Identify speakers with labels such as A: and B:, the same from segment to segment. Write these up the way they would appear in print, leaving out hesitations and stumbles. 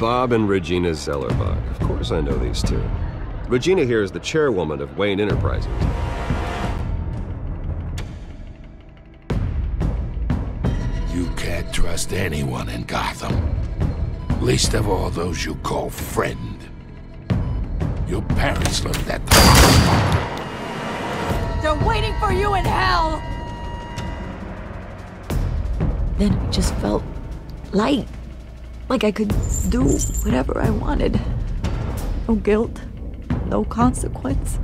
A: Bob and Regina Zellerbach. Of course I know these two. Regina here is the chairwoman of Wayne Enterprises.
B: You can't trust anyone in Gotham. Least of all those you call friend. Your parents learned that.
C: They're waiting for you in hell!
D: Then it just felt light. Like I could do whatever I wanted. No guilt, no consequence.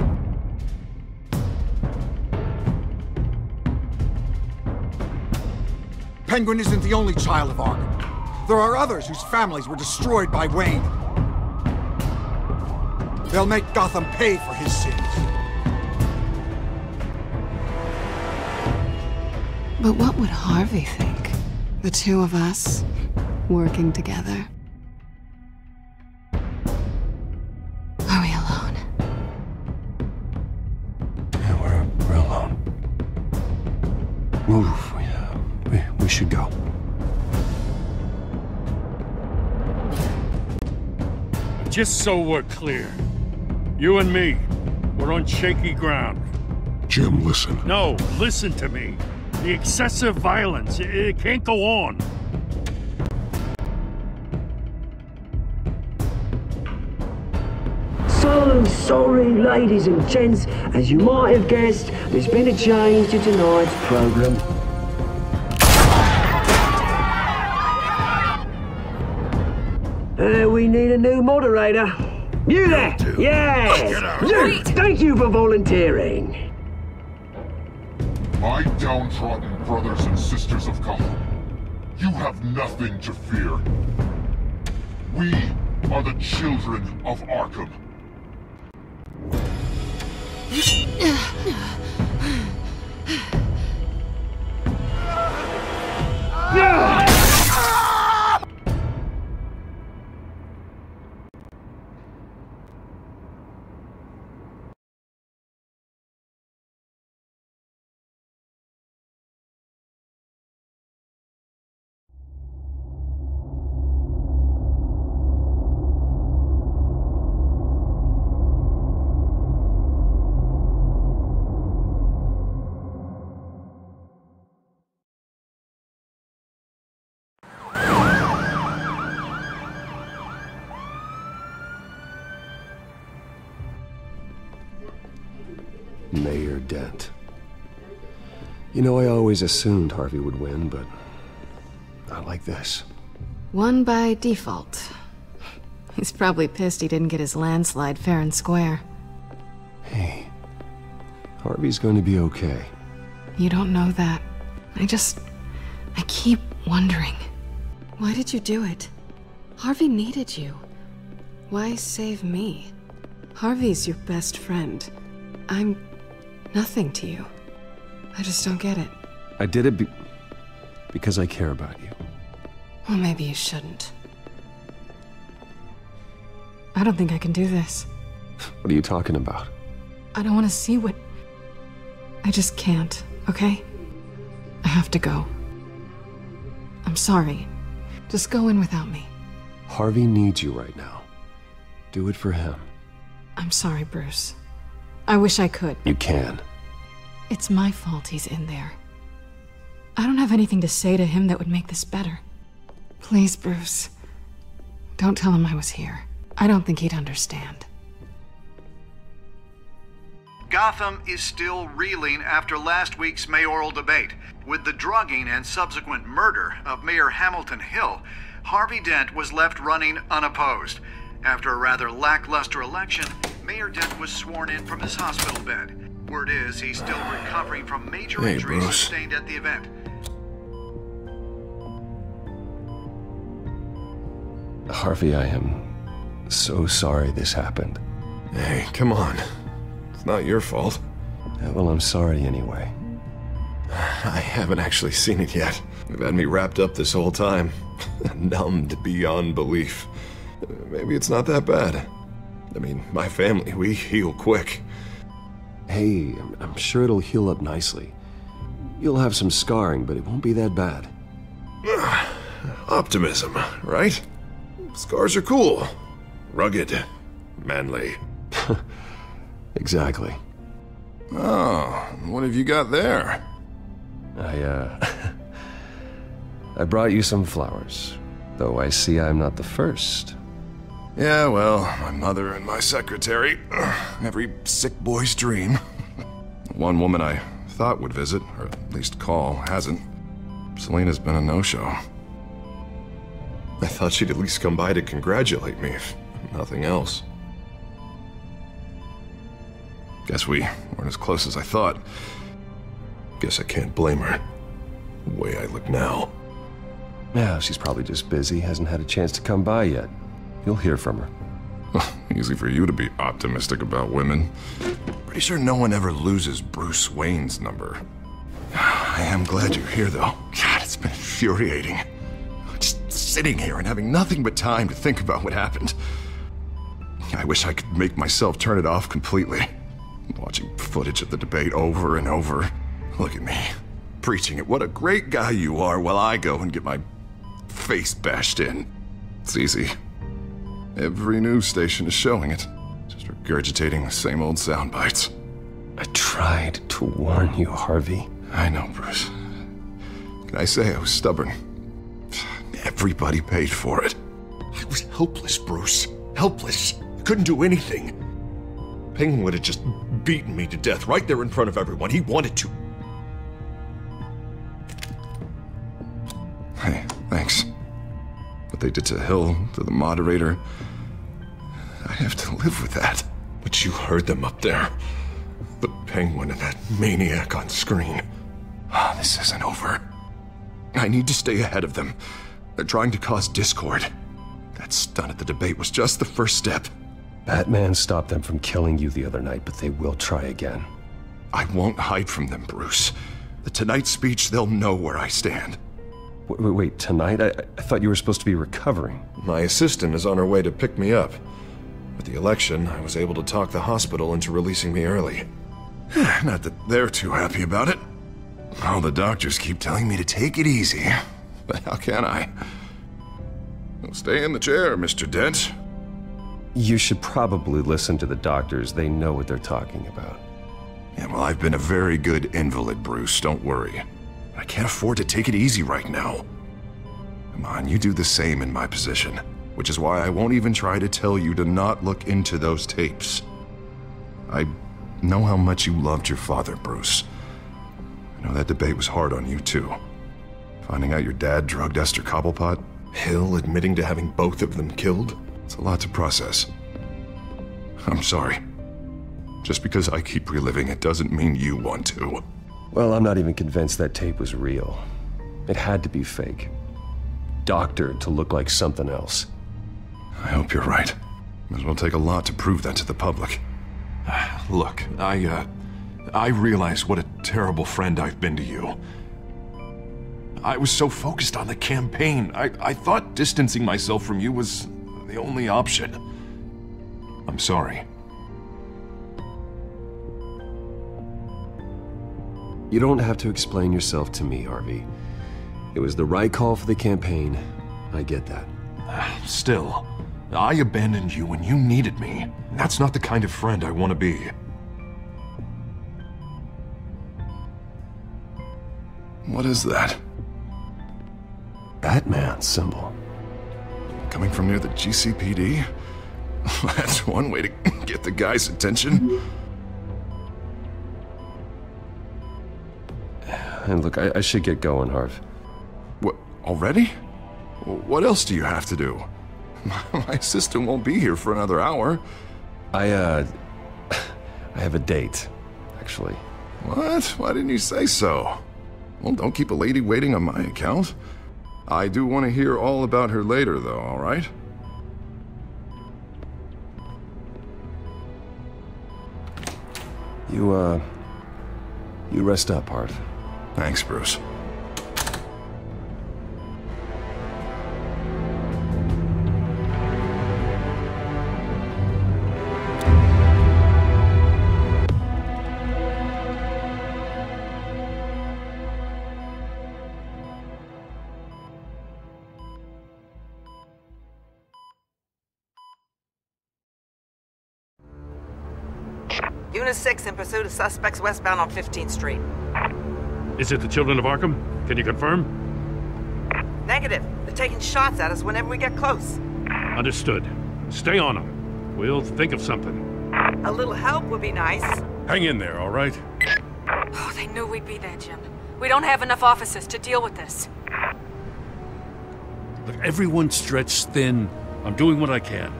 E: Penguin isn't the only child of Arkham. There are others whose families were destroyed by Wayne. They'll make Gotham pay for his sins.
F: But what would Harvey think? The two of us, working together. Are we alone?
A: Yeah, we're alone. Move. We should go.
G: Just so we're clear, you and me, we're on shaky ground.
B: Jim, listen.
G: No, listen to me. The excessive violence, it can't go on.
H: So sorry, ladies and gents. As you might have guessed, there's been a change to tonight's program. We need a new moderator. You there! Yes! You! Thank you for volunteering.
I: My downtrodden brothers and sisters of Gotham, you have nothing to fear. We are the children of Arkham.
A: Mayor Dent. You know, I always assumed Harvey would win, but not like this.
F: Won by default. He's probably pissed he didn't get his landslide fair and square.
A: Hey, Harvey's going to be okay.
F: You don't know that. I keep wondering. Why did you do it? Harvey needed you. Why save me? Harvey's your best friend. I'm nothing to you. I just don't get it.
A: I did it because I care about you.
F: Well, maybe you shouldn't. I don't think I can do this.
A: What are you talking about?
F: I don't want to see what... I just can't, okay? I have to go. I'm sorry. Just go in without me.
A: Harvey needs you right now. Do it for him.
F: I'm sorry, Bruce. I wish I could.
A: You can.
F: It's my fault he's in there. I don't have anything to say to him that would make this better. Please, Bruce. Don't tell him I was here. I don't think he'd understand.
J: Gotham is still reeling after last week's mayoral debate. With the drugging and subsequent murder of Mayor Hamilton Hill, Harvey Dent was left running unopposed. After a rather lackluster election, Mayor Dent was sworn in from his hospital bed. Word is he's still recovering from major injuries sustained at the event.
A: Harvey, I am so sorry this happened.
K: Hey, come on. It's not your fault.
A: Yeah, well, I'm sorry anyway.
K: I haven't actually seen it yet. You've had me wrapped up this whole time. Numbed beyond belief. Maybe it's not that bad. I mean, my family, we heal quick.
A: Hey, I'm sure it'll heal up nicely. You'll have some scarring, but it won't be that bad.
K: Optimism, right? Scars are cool. Rugged. Manly.
A: Exactly.
K: Oh, what have you got there?
A: I brought you some flowers. Though I see I'm not the first.
K: Yeah, well, my mother and my secretary. Every sick boy's dream. One woman I thought would visit, or at least call, hasn't. Selena's been a no-show. I thought she'd at least come by to congratulate me, if nothing else. Guess we weren't as close as I thought. Guess I can't blame her. The way I look now.
A: Yeah, she's probably just busy, hasn't had a chance to come by yet. You'll hear from her.
K: Easy for you to be optimistic about women. Pretty sure no one ever loses Bruce Wayne's number. I am glad you're here, though. God, it's been infuriating. Just sitting here and having nothing but time to think about what happened. I wish I could make myself turn it off completely. Watching footage of the debate over and over. Look at me, preaching at what a great guy you are while I go and get my face bashed in. It's easy. Every news station is showing it. Just regurgitating the same old sound bites.
A: I tried to warn you, Harvey.
K: I know, Bruce. Can I say I was stubborn? Everybody paid for it. I was helpless, Bruce. Helpless. I couldn't do anything. Penguin would have just beaten me to death right there in front of everyone. He wanted to. Hey, thanks. What they did to Hill, to the moderator, I have to live with that. But you heard them up there. The Penguin and that maniac on screen. This isn't over. I need to stay ahead of them. They're trying to cause discord. That stunt at the debate was just the first step.
A: Batman stopped them from killing you the other night, but they will try again.
K: I won't hide from them, Bruce. The Tonight speech, they'll know where I stand.
A: Wait, tonight? I thought you were supposed to be recovering.
K: My assistant is on her way to pick me up. With the election, I was able to talk the hospital into releasing me early. Not that they're too happy about it. All the doctors keep telling me to take it easy. But how can I? Well, stay in the chair, Mr. Dent.
A: You should probably listen to the doctors. They know what they're talking about.
K: Yeah, well, I've been a very good invalid, Bruce. Don't worry. I can't afford to take it easy right now. Come on, you do the same in my position. Which is why I won't even try to tell you to not look into those tapes. I know how much you loved your father, Bruce. I know that debate was hard on you, too. Finding out your dad drugged Esther Cobblepot, Hill admitting to having both of them killed, it's a lot to process. I'm sorry. Just because I keep reliving it doesn't mean you want to.
A: Well, I'm not even convinced that tape was real. It had to be fake. Doctored to look like something else.
K: I hope you're right. It will take a lot to prove that to the public. Look, I realize what a terrible friend I've been to you. I was so focused on the campaign. I thought distancing myself from you was the only option. I'm sorry.
A: You don't have to explain yourself to me, Harvey. It was the right call for the campaign. I get that.
K: Still, I abandoned you when you needed me. That's not the kind of friend I want to be. What is that?
A: Batman symbol.
K: Coming from near the GCPD? That's one way to get the guy's attention.
A: And look, I should get going, Harv.
K: What, already? What else do you have to do? My assistant won't be here for another hour.
A: I have a date, actually.
K: What? Why didn't you say so? Well, don't keep a lady waiting on my account. I do want to hear all about her later, though, all right?
A: You rest up, Harv.
K: Thanks, Bruce.
L: Unit 6 in pursuit of suspects westbound on 15th Street.
G: Is it the Children of Arkham? Can you confirm?
L: Negative. They're taking shots at us whenever we get close.
G: Understood. Stay on them. We'll think of something.
L: A little help would be nice.
G: Hang in there, all right?
C: Oh, they knew we'd be there, Jim. We don't have enough officers to deal with this.
G: Look, everyone's stretched thin. I'm doing what I can.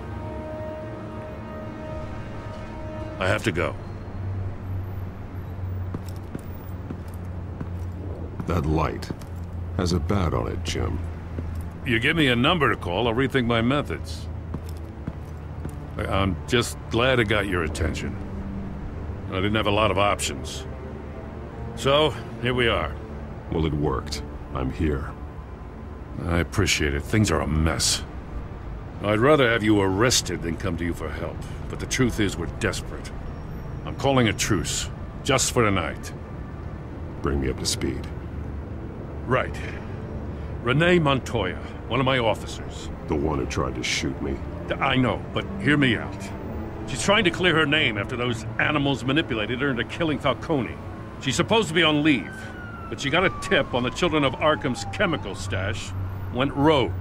G: I have to go.
K: That light has a bat on it, Jim.
G: You give me a number to call, I'll rethink my methods. I'm just glad it got your attention. I didn't have a lot of options. So, here we are.
K: Well, it worked. I'm here.
G: I appreciate it. Things are a mess. I'd rather have you arrested than come to you for help. But the truth is, we're desperate. I'm calling a truce. Just for tonight.
K: Bring me up to speed.
G: Right. Renee Montoya, one of my officers.
K: The one who tried to shoot me?
G: I know, but hear me out. She's trying to clear her name after those animals manipulated her into killing Falcone. She's supposed to be on leave, but she got a tip on the Children of Arkham's chemical stash, went rogue.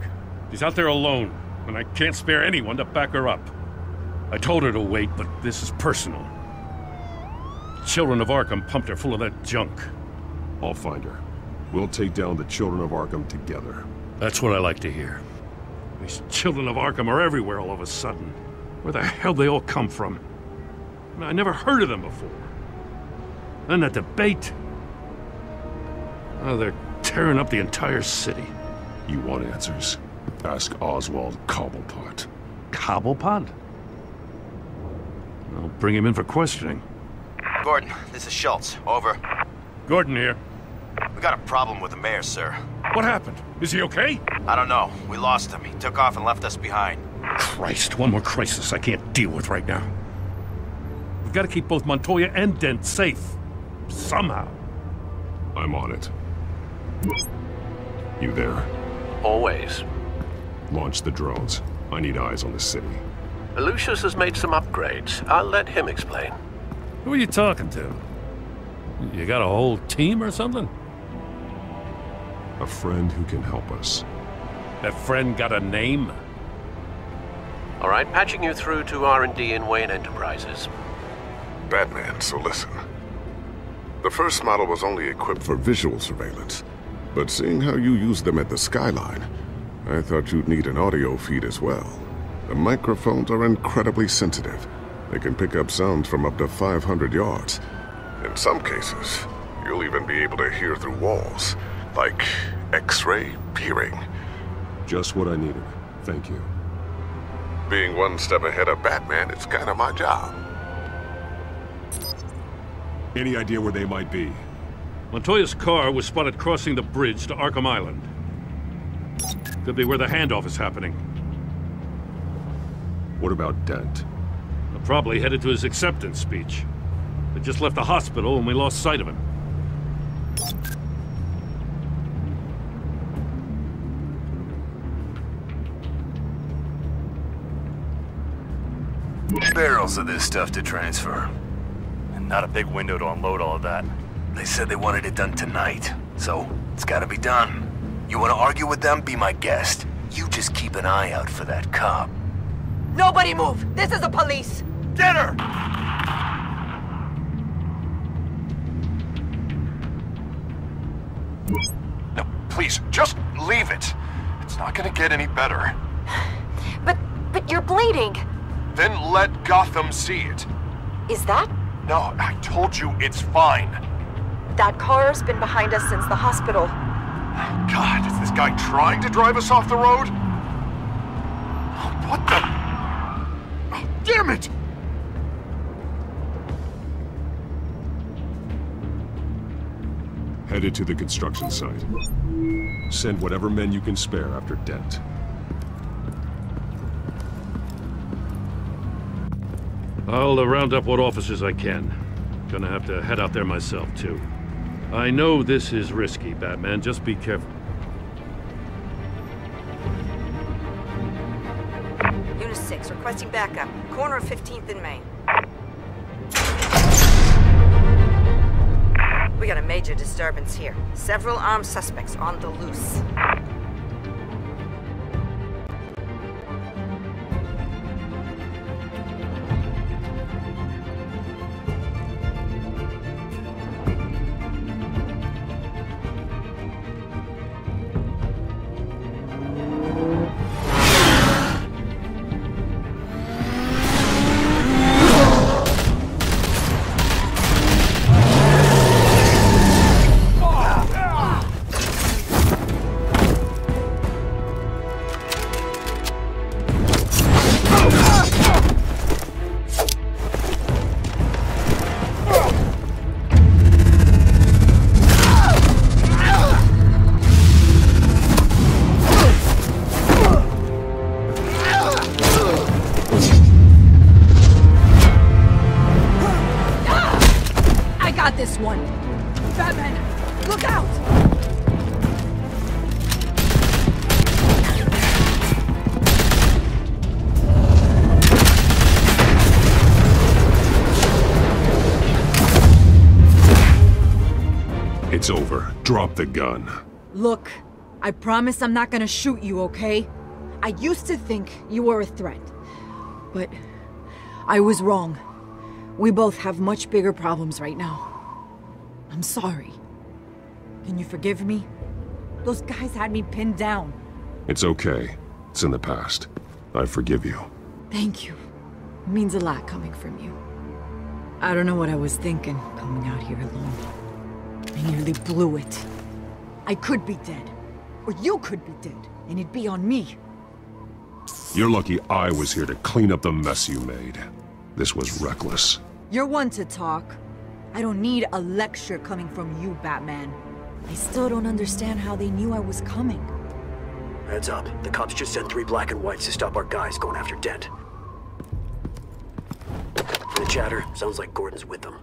G: She's out there alone, and I can't spare anyone to back her up. I told her to wait, but this is personal. The Children of Arkham pumped her full of that junk.
K: I'll find her. We'll take down the Children of Arkham together.
G: That's what I like to hear. These Children of Arkham are everywhere all of a sudden. Where the hell they all come from? I never heard of them before. Then that debate. Oh, they're tearing up the entire city.
K: You want answers? Ask Oswald Cobblepot.
G: Cobblepot? I'll bring him in for questioning.
M: Gordon, this is Schultz. Over.
G: Gordon here.
M: We got a problem with the mayor, sir.
G: What happened? Is he okay?
M: I don't know. We lost him. He took off and left us behind.
G: Christ, one more crisis I can't deal with right now. We've got to keep both Montoya and Dent safe. Somehow.
K: I'm on it. You there?
N: Always.
K: Launch the drones. I need eyes on the city.
N: Lucius has made some upgrades. I'll let him explain.
G: Who are you talking to? You got a whole team or something?
K: A friend who can help us.
G: That friend got a name?
N: All right, patching you through to R&D in Wayne Enterprises.
O: Batman, so listen. The first model was only equipped for visual surveillance, but seeing how you use them at the Skyline, I thought you'd need an audio feed as well. The microphones are incredibly sensitive. They can pick up sounds from up to 500 yards. In some cases, you'll even be able to hear through walls, like X-ray peering.
K: Just what I needed. Thank you.
O: Being one step ahead of Batman, it's kind of my job.
K: Any idea where they might be?
G: Montoya's car was spotted crossing the bridge to Arkham Island. Could be where the handoff is happening.
K: What about Dent?
G: They're probably headed to his acceptance speech. They just left the hospital and we lost sight of him.
P: Barrels of this stuff to transfer. And not a big window to unload all of that. They said they wanted it done tonight, so it's gotta be done. You wanna argue with them? Be my guest. You just keep an eye out for that cop.
C: Nobody move! This is the police!
P: Get her!
I: No, please, just leave it. It's not gonna get any better.
C: But you're bleeding.
I: Then let Gotham see it.
C: Is that?
I: No, I told you it's fine.
C: That car's been behind us since the hospital.
I: God, is this guy trying to drive us off the road? What the? Oh, damn it!
K: Headed to the construction site. Send whatever men you can spare after Dent.
G: I'll round up what officers I can. Gonna have to head out there myself, too. I know this is risky, Batman. Just be careful.
L: Unit 6, requesting backup. Corner of 15th and Main. major disturbance here. Several armed suspects on the loose.
D: This one. Batman, look out!
K: It's over. Drop the gun.
D: Look, I promise I'm not gonna shoot you, okay? I used to think you were a threat, but I was wrong. We both have much bigger problems right now. I'm sorry. Can you forgive me? Those guys had me pinned down.
K: It's okay. It's in the past. I forgive you.
D: Thank you. It means a lot coming from you. I don't know what I was thinking, coming out here alone. I nearly blew it. I could be dead. Or you could be dead, and it'd be on me.
K: You're lucky I was here to clean up the mess you made. This was reckless.
D: You're one to talk. I don't need a lecture coming from you, Batman. I still don't understand how they knew I was coming.
Q: Heads up. The cops just sent 3 black and whites to stop our guys going after Dent. From the chatter, sounds like Gordon's with them.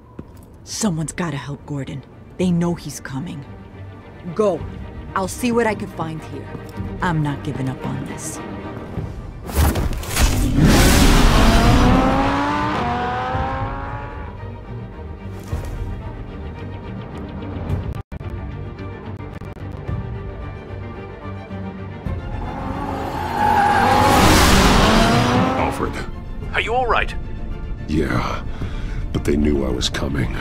D: Someone's gotta help Gordon. They know he's coming. Go. I'll see what I can find here. I'm not giving up on this.
N: Are you all right?
K: Yeah, but they knew I was coming.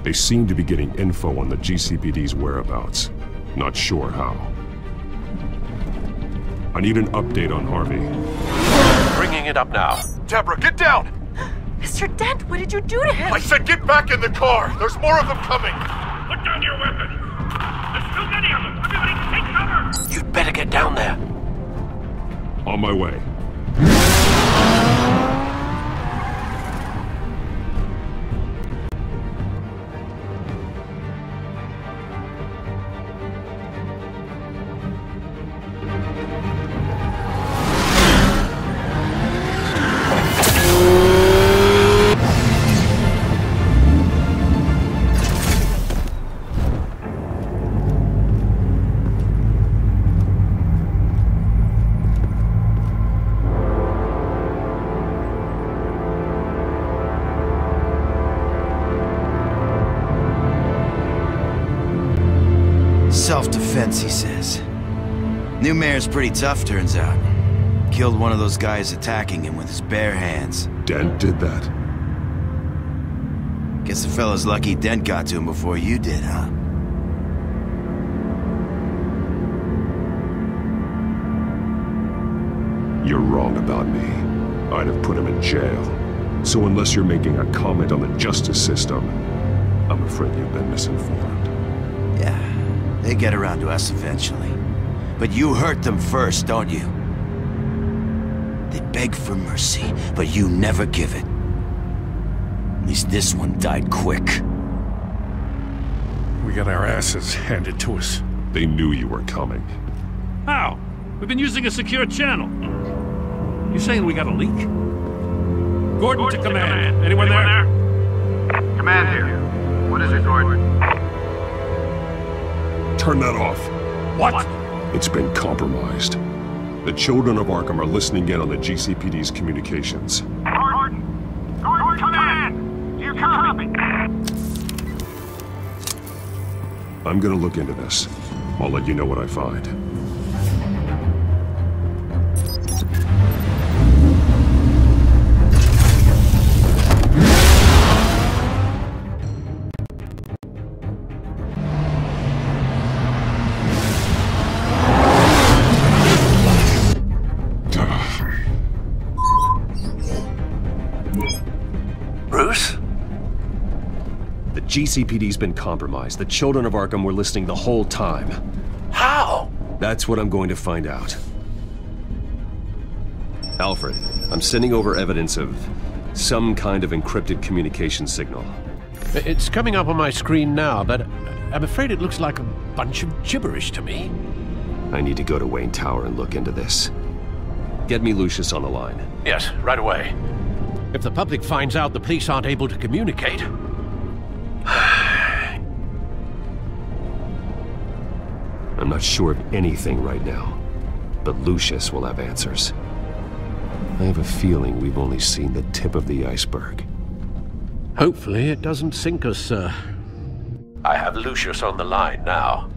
K: They seemed to be getting info on the GCPD's whereabouts. Not sure how. I need an update on Harvey.
N: Bringing it up now.
R: Deborah, get down!
D: Mr. Dent, what did you do to him?
R: I said get back in the car! There's more of them coming!
S: Put down your weapon! There's too many of them! Everybody take cover!
N: You'd better get down there.
K: On my way.
T: Self-defense, he says. New mayor's pretty tough, turns out. Killed one of those guys attacking him with his bare hands.
K: Dent did that?
T: Guess the fella's lucky Dent got to him before you did, huh?
K: You're wrong about me. I'd have put him in jail. So unless you're making a comment on the justice system, I'm afraid you've been misinformed.
T: Yeah. They get around to us eventually. But you hurt them first, don't you? They beg for mercy, but you never give it. At least this one died quick.
G: We got our asses handed to us.
K: They knew you were coming.
G: How? We've been using a secure channel. You saying we got a leak? Gordon to command. Anyone there?
J: Command here. What is it, Gordon?
K: Turn that off.
G: What?
K: It's been compromised. The children of Arkham are listening in on the GCPD's communications.
S: Gordon, command! Do you copy?
A: I'm gonna look into this. I'll let you know what I find.
N: Bruce?
A: The GCPD's been compromised. The children of Arkham were listening the whole time.
N: How?
A: That's what I'm going to find out. Alfred, I'm sending over evidence of some kind of encrypted communication signal.
N: It's coming up on my screen now, but I'm afraid it looks like a bunch of gibberish to me.
A: I need to go to Wayne Tower and look into this. Get me Lucius on the line.
N: Yes, right away. If the public finds out the police aren't able to communicate...
A: I'm not sure of anything right now, but Lucius will have answers. I have a feeling we've only seen the tip of the iceberg.
N: Hopefully it doesn't sink us, sir. I have Lucius on the line now.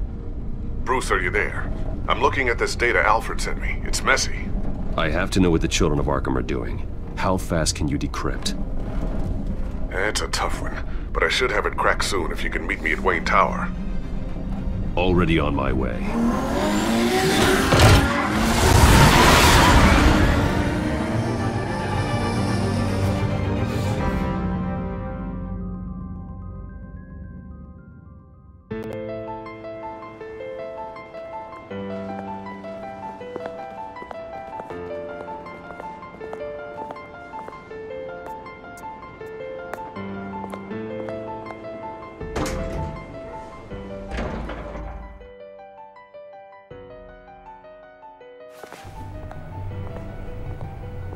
O: Bruce, are you there? I'm looking at this data Alfred sent me. It's messy.
A: I have to know what the children of Arkham are doing. How fast can you decrypt?
O: It's a tough one, but I should have it cracked soon if you can meet me at Wayne Tower.
A: Already on my way.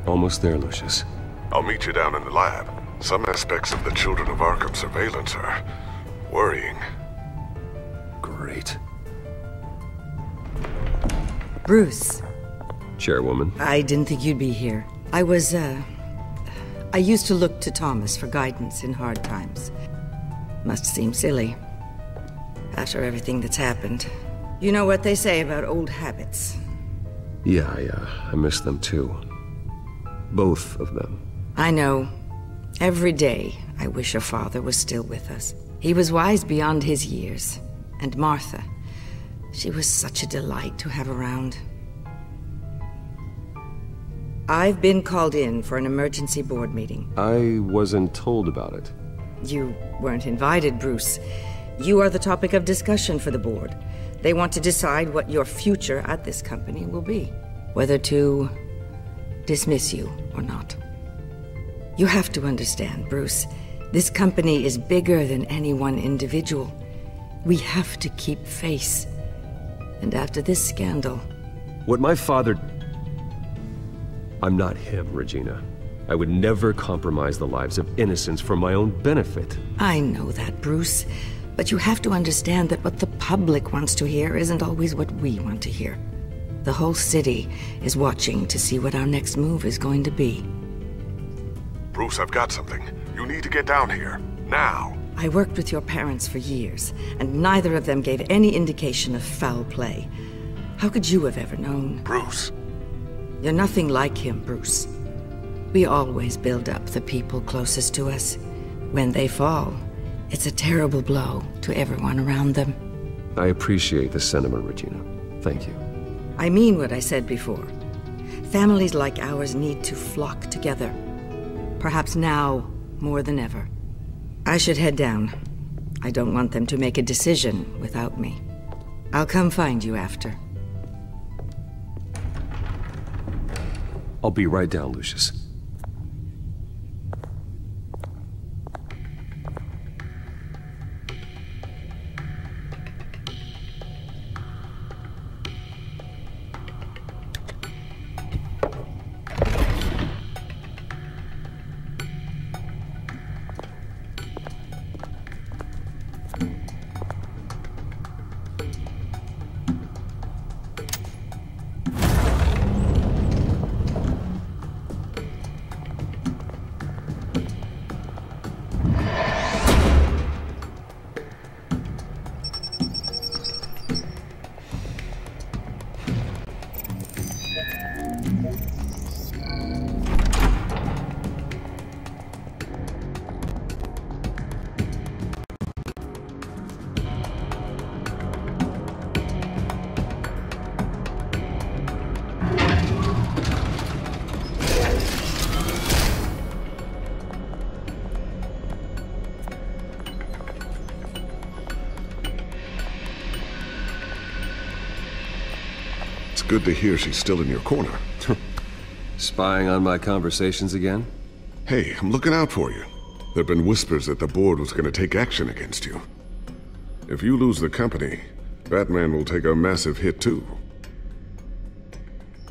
A: Almost there, Lucius.
O: I'll meet you down in the lab. Some aspects of the Children of Arkham surveillance are worrying.
A: Great.
U: Bruce.
A: Chairwoman.
U: I didn't think you'd be here. I used to look to Thomas for guidance in hard times. Must seem silly. After everything that's happened. You know what they say about old habits.
A: Yeah, I miss them too. Both of them.
U: I know. Every day, I wish your father was still with us. He was wise beyond his years. And Martha, she was such a delight to have around. I've been called in for an emergency board meeting.
A: I wasn't told about it.
U: You weren't invited, Bruce. You are the topic of discussion for the board. They want to decide what your future at this company will be. Whether to dismiss you or not. You have to understand, Bruce. This company is bigger than any one individual. We have to keep face. And after this scandal...
A: What my father... I'm not him, Regina. I would never compromise the lives of innocents for my own benefit.
U: I know that, Bruce. But you have to understand that what the public wants to hear isn't always what we want to hear. The whole city is watching to see what our next move is going to be.
O: Bruce, I've got something. You need to get down here. Now.
U: I worked with your parents for years, and neither of them gave any indication of foul play. How could you have ever known?
O: Bruce.
U: You're nothing like him, Bruce. We always build up the people closest to us. When they fall, it's a terrible blow to everyone around them.
A: I appreciate the sentiment, Regina. Thank you.
U: I mean what I said before. Families like ours need to flock together. Perhaps now more than ever. I should head down. I don't want them to make a decision without me. I'll come find you after.
A: I'll be right down, Lucius.
O: good to hear she's still in your corner.
A: Spying on my conversations again?
O: Hey, I'm looking out for you. There have been whispers that the board was going to take action against you. If you lose the company, Batman will take a massive hit too.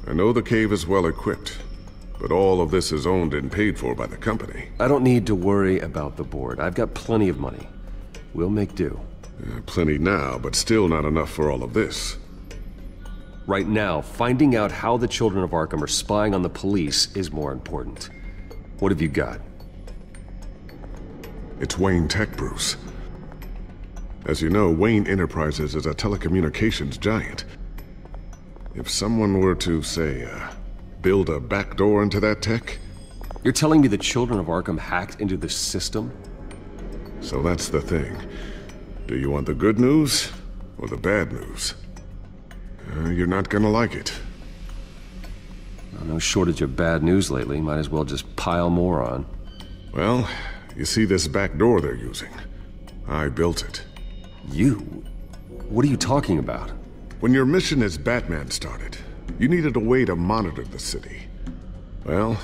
O: I know the cave is well equipped, but all of this is owned and paid for by the company.
A: I don't need to worry about the board. I've got plenty of money. We'll make do.
O: Plenty now, but still not enough for all of this.
A: Right now, finding out how the children of Arkham are spying on the police is more important. What have you got?
O: It's Wayne Tech, Bruce. As you know, Wayne Enterprises is a telecommunications giant. If someone were to, say, build a backdoor into that tech...
A: You're telling me the children of Arkham hacked into the system?
O: So that's the thing. Do you want the good news or the bad news? You're not gonna like it.
A: No shortage of bad news lately. Might as well just pile more on.
O: Well, you see this back door they're using? I built it.
A: You? What are you talking about?
O: When your mission as Batman started, you needed a way to monitor the city. Well,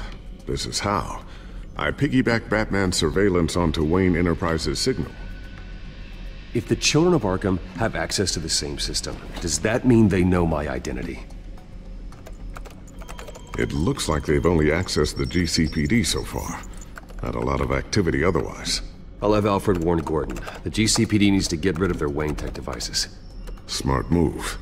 O: this is how. I piggybacked Batman's surveillance onto Wayne Enterprises' signal.
A: If the children of Arkham have access to the same system, does that mean they know my identity?
O: It looks like they've only accessed the GCPD so far. Not a lot of activity otherwise.
A: I'll have Alfred warn Gordon. The GCPD needs to get rid of their Wayne Tech devices.
O: Smart move.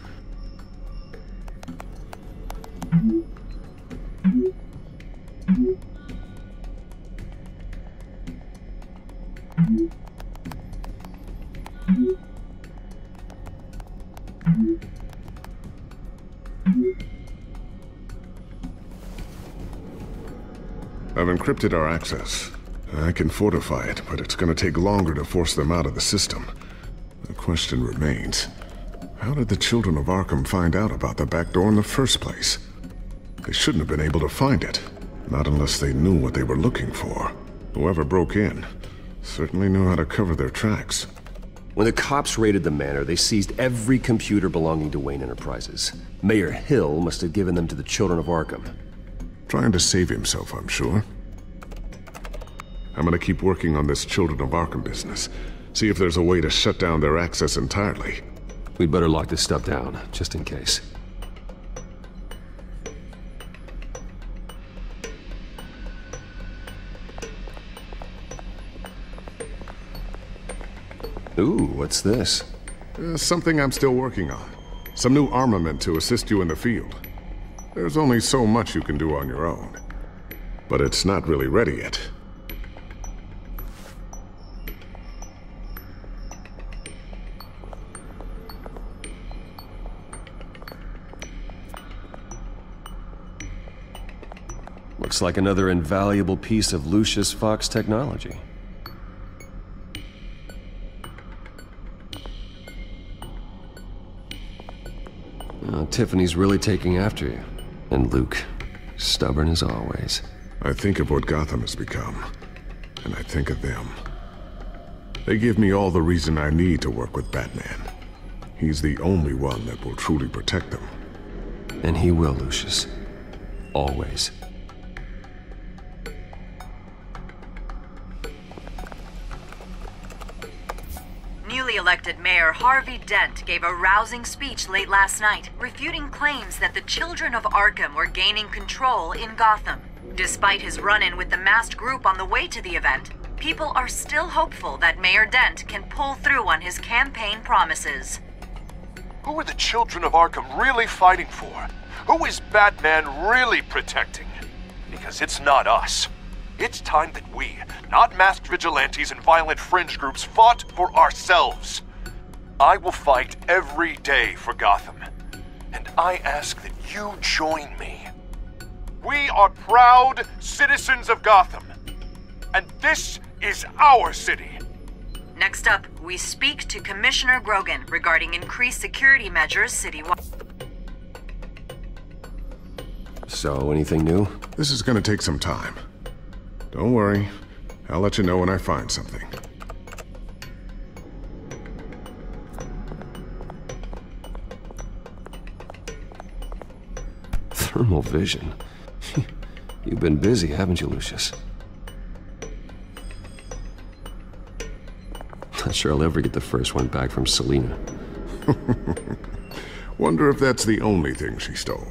O: I've encrypted our access. I can fortify it, but it's gonna take longer to force them out of the system. The question remains, how did the children of Arkham find out about the back door in the first place? They shouldn't have been able to find it, not unless they knew what they were looking for. Whoever broke in certainly knew how to cover their tracks.
A: When the cops raided the manor, they seized every computer belonging to Wayne Enterprises. Mayor Hill must have given them to the children of Arkham.
O: Trying to save himself, I'm sure. I'm gonna keep working on this Children of Arkham business. See if there's a way to shut down their access entirely.
A: We'd better lock this stuff down, just in case. Ooh, what's this?
O: Something I'm still working on. Some new armament to assist you in the field. There's only so much you can do on your own. But it's not really ready yet.
A: Looks like another invaluable piece of Lucius Fox technology. Tiffany's really taking after you. And Luke, stubborn as always.
O: I think of what Gotham has become, and I think of them. They give me all the reason I need to work with Batman. He's the only one that will truly protect them.
A: And he will, Lucius. Always.
E: Newly elected Mayor Harvey Dent gave a rousing speech late last night, refuting claims that the children of Arkham were gaining control in Gotham. Despite his run-in with the masked group on the way to the event, people are still hopeful that Mayor Dent can pull through on his campaign promises.
R: Who are the children of Arkham really fighting for? Who is Batman really protecting? Because it's not us. It's time that we, not masked vigilantes and violent fringe groups, fought for ourselves. I will fight every day for Gotham. And I ask that you join me. We are proud citizens of Gotham. And this is our city.
E: Next up, we speak to Commissioner Grogan regarding increased security measures citywide.
A: So, anything new?
O: This is gonna take some time. Don't worry. I'll let you know when I find something.
A: Thermal vision. You've been busy, haven't you, Lucius? Not sure I'll ever get the first one back from Selena.
O: Wonder if that's the only thing she stole.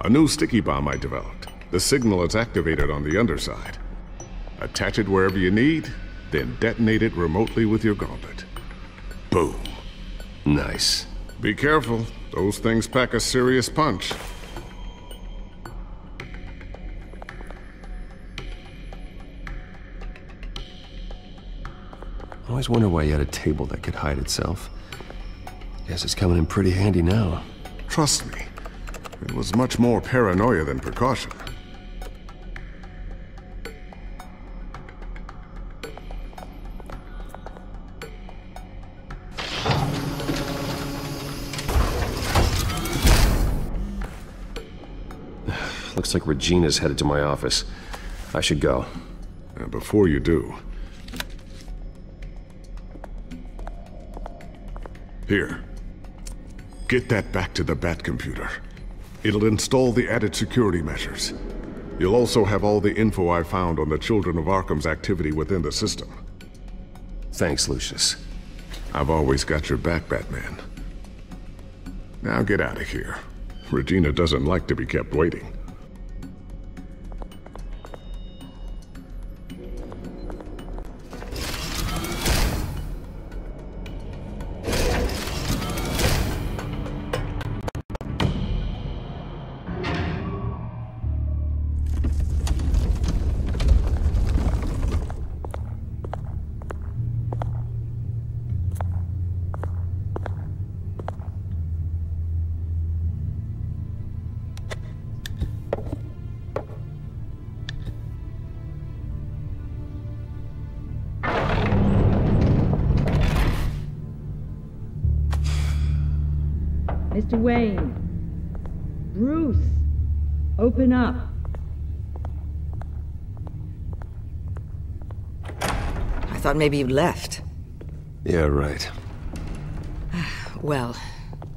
O: A new sticky bomb I developed. The signal is activated on the underside. Attach it wherever you need, then detonate it remotely with your gauntlet. Boom.
A: Nice.
O: Be careful. Those things pack a serious punch.
A: I always wonder why you had a table that could hide itself. Guess it's coming in pretty handy now.
O: Trust me. It was much more paranoia than precaution.
A: Looks like Regina's headed to my office. I should go.
O: And before you do... Here. Get that back to the Bat computer. It'll install the added security measures. You'll also have all the info I found on the Children of Arkham's activity within the system.
A: Thanks, Lucius.
O: I've always got your back, Batman. Now get out of here. Regina doesn't like to be kept waiting.
D: Mr. Wayne. Bruce. Open up.
U: I thought maybe you'd left.
A: Yeah, right.
U: Well,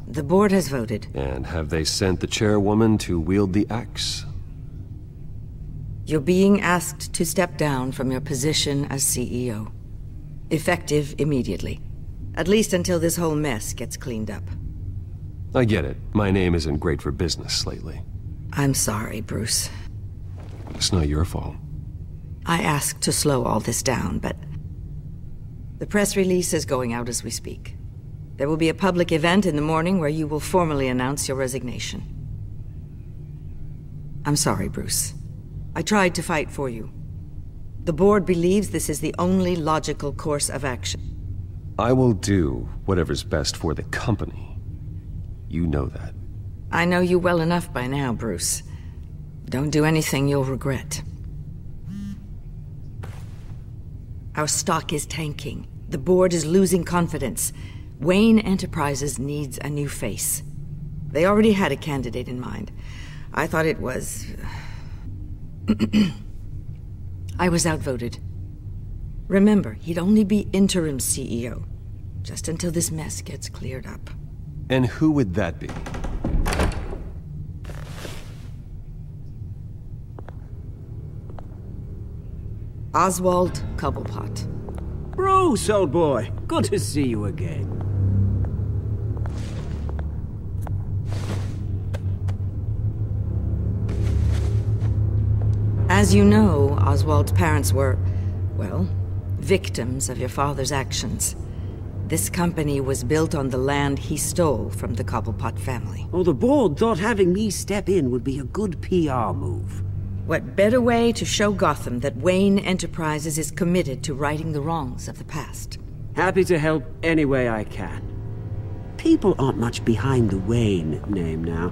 U: the board has voted.
A: And have they sent the chairwoman to wield the axe?
U: You're being asked to step down from your position as CEO. Effective immediately. At least until this whole mess gets cleaned up.
A: I get it. My name isn't great for business lately.
U: I'm sorry, Bruce.
A: It's not your fault.
U: I asked to slow all this down, but... the press release is going out as we speak. There will be a public event in the morning where you will formally announce your resignation. I'm sorry, Bruce. I tried to fight for you. The board believes this is the only logical course of action.
A: I will do whatever's best for the company. You know that.
U: I know you well enough by now, Bruce. Don't do anything you'll regret. Our stock is tanking. The board is losing confidence. Wayne Enterprises needs a new face. They already had a candidate in mind. I thought it was... I was outvoted. Remember, he'd only be interim CEO. Just until this mess gets cleared up.
A: And who would that be?
U: Oswald Cobblepot.
B: Bruce, old boy. Good to see you again.
U: As you know, Oswald's parents were, well, victims of your father's actions. This company was built on the land he stole from the Cobblepot family.
B: Oh, the board thought having me step in would be a good PR move.
U: What better way to show Gotham that Wayne Enterprises is committed to righting the wrongs of the past?
B: Happy to help any way I can. People aren't much behind the Wayne name now.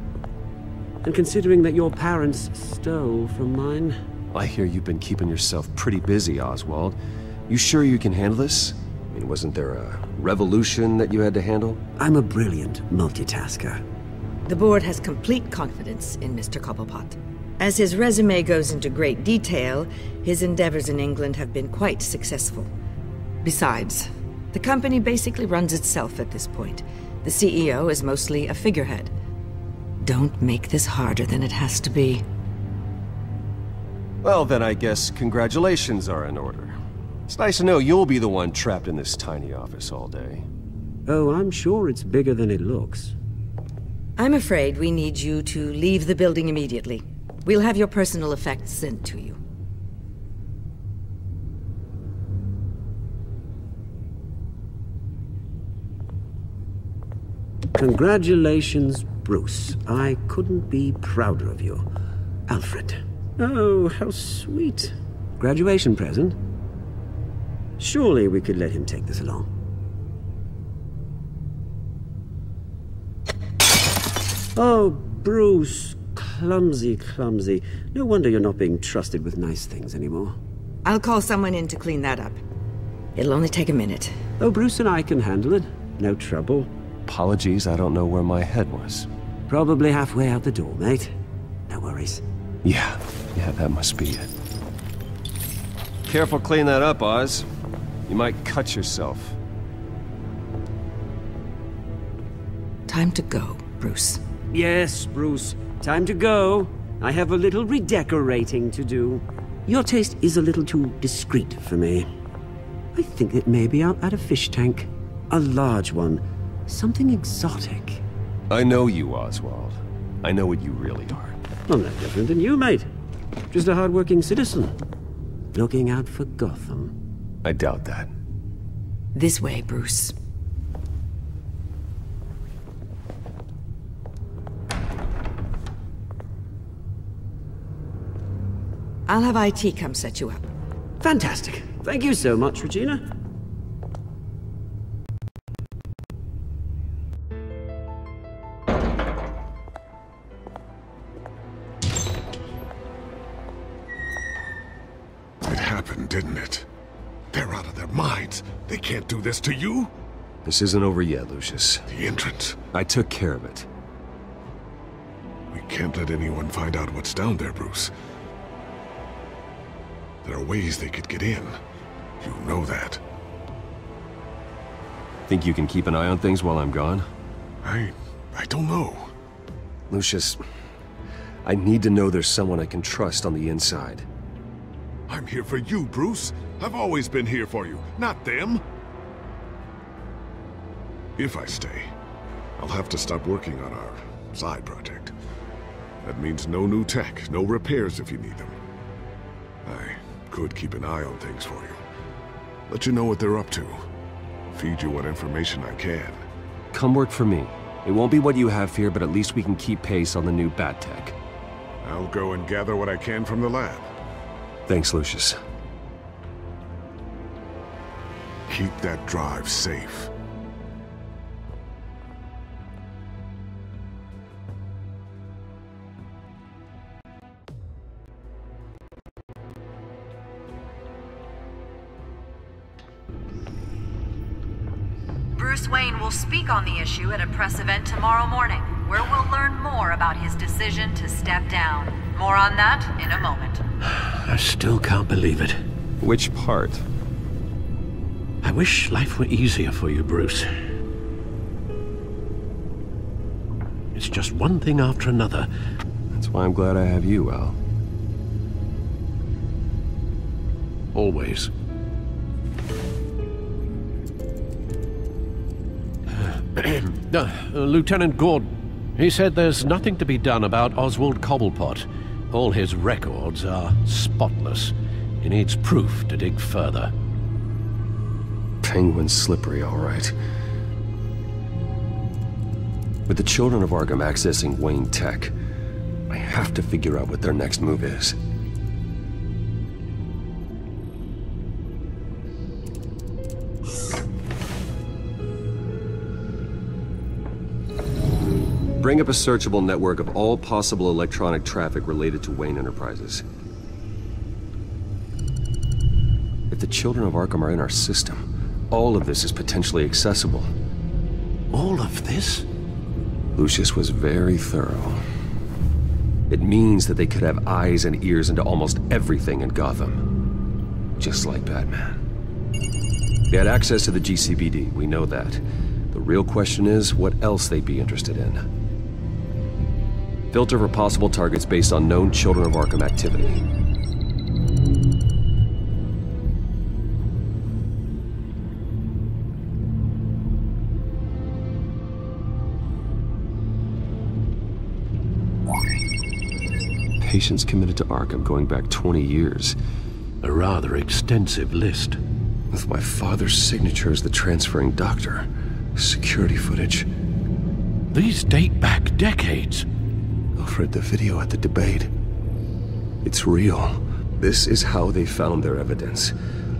B: And considering that your parents stole from mine...
A: I hear you've been keeping yourself pretty busy, Oswald. You sure you can handle this? mean, wasn't there a revolution that you had to handle?
B: I'm a brilliant multitasker.
U: The board has complete confidence in Mr. Cobblepot. As his resume goes into great detail, his endeavors in England have been quite successful. Besides, the company basically runs itself at this point. The CEO is mostly a figurehead. Don't make this harder than it has to be.
A: Well, then I guess congratulations are in order. It's nice to know you'll be the one trapped in this tiny office all day.
B: Oh, I'm sure it's bigger than it looks.
U: I'm afraid we need you to leave the building immediately. We'll have your personal effects sent to you.
B: Congratulations, Bruce. I couldn't be prouder of you. Alfred. Oh, how sweet. Graduation present? Surely we could let him take this along. Oh, Bruce. Clumsy, clumsy. No wonder you're not being trusted with nice things anymore.
U: I'll call someone in to clean that up. It'll only take a minute.
B: Oh, Bruce and I can handle it. No trouble.
A: Apologies, I don't know where my head was.
B: Probably halfway out the door, mate. No worries.
A: Yeah, that must be it. Careful cleaning that up, Oz. You might cut yourself.
U: Time to go, Bruce.
B: Yes, Bruce. Time to go. I have a little redecorating to do. Your taste is a little too discreet for me. I think that maybe I'll add a fish tank. A large one. Something exotic.
A: I know you, Oswald. I know what you really are.
B: I'm no different than you, mate. Just a hard-working citizen. Looking out for Gotham.
A: I doubt that.
U: This way, Bruce. I'll have IT come set you up.
B: Fantastic. Thank you so much, Regina.
O: It happened, didn't it? They're out of their minds. They can't do this to you.
A: This isn't over yet, Lucius.
O: The entrance.
A: I took care of it.
O: We can't let anyone find out what's down there, Bruce. There are ways they could get in. You know that.
A: Think you can keep an eye on things while I'm gone?
O: I don't know.
A: Lucius, I need to know there's someone I can trust on the inside.
O: I'm here for you, Bruce. I've always been here for you, not them. If I stay, I'll have to stop working on our side project. That means no new tech, no repairs if you need them. I could keep an eye on things for you. Let you know what they're up to. Feed you what information I can.
A: Come work for me. It won't be what you have here, but at least we can keep pace on the new bat tech.
O: I'll go and gather what I can from the lab.
A: Thanks, Lucius.
O: Keep that drive safe.
E: Bruce Wayne will speak on the issue at a press event tomorrow morning, where we'll learn more about his decision to step down. More on that in a moment.
N: I still can't believe it.
A: Which part?
N: I wish life were easier for you, Bruce. It's just one thing after another.
A: That's why I'm glad I have you, Al.
N: Always. Lieutenant Gordon, he said there's nothing to be done about Oswald Cobblepot. All his records are spotless. He needs proof to dig further.
A: Penguin's slippery, all right. With the children of Arkham accessing Wayne Tech, I have to figure out what their next move is. Bring up a searchable network of all possible electronic traffic related to Wayne Enterprises. If the children of Arkham are in our system, all of this is potentially accessible.
N: All of this?
A: Lucius was very thorough. It means that they could have eyes and ears into almost everything in Gotham. Just like Batman. They had access to the GCPD, we know that. The real question is what else they'd be interested in. Filter for possible targets based on known Children of Arkham activity. Patients committed to Arkham going back 20 years.
N: A rather extensive list.
A: With my father's signature as the transferring doctor. Security footage.
N: These date back decades.
A: I've read the video at the debate. It's real. This is how they found their evidence.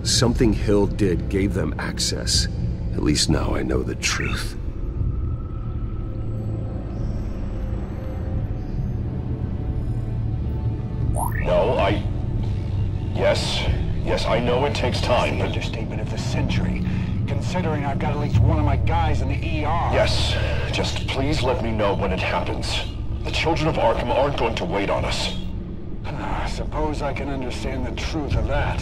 A: Something Hill did gave them access. At least now I know the truth.
H: No, Yes, I know it takes time, but... Understatement of the century, considering I've got at least one of my guys in the ER. Yes, just please let me know when it happens. The Children of Arkham aren't going to wait on us. I suppose I can understand the truth of that.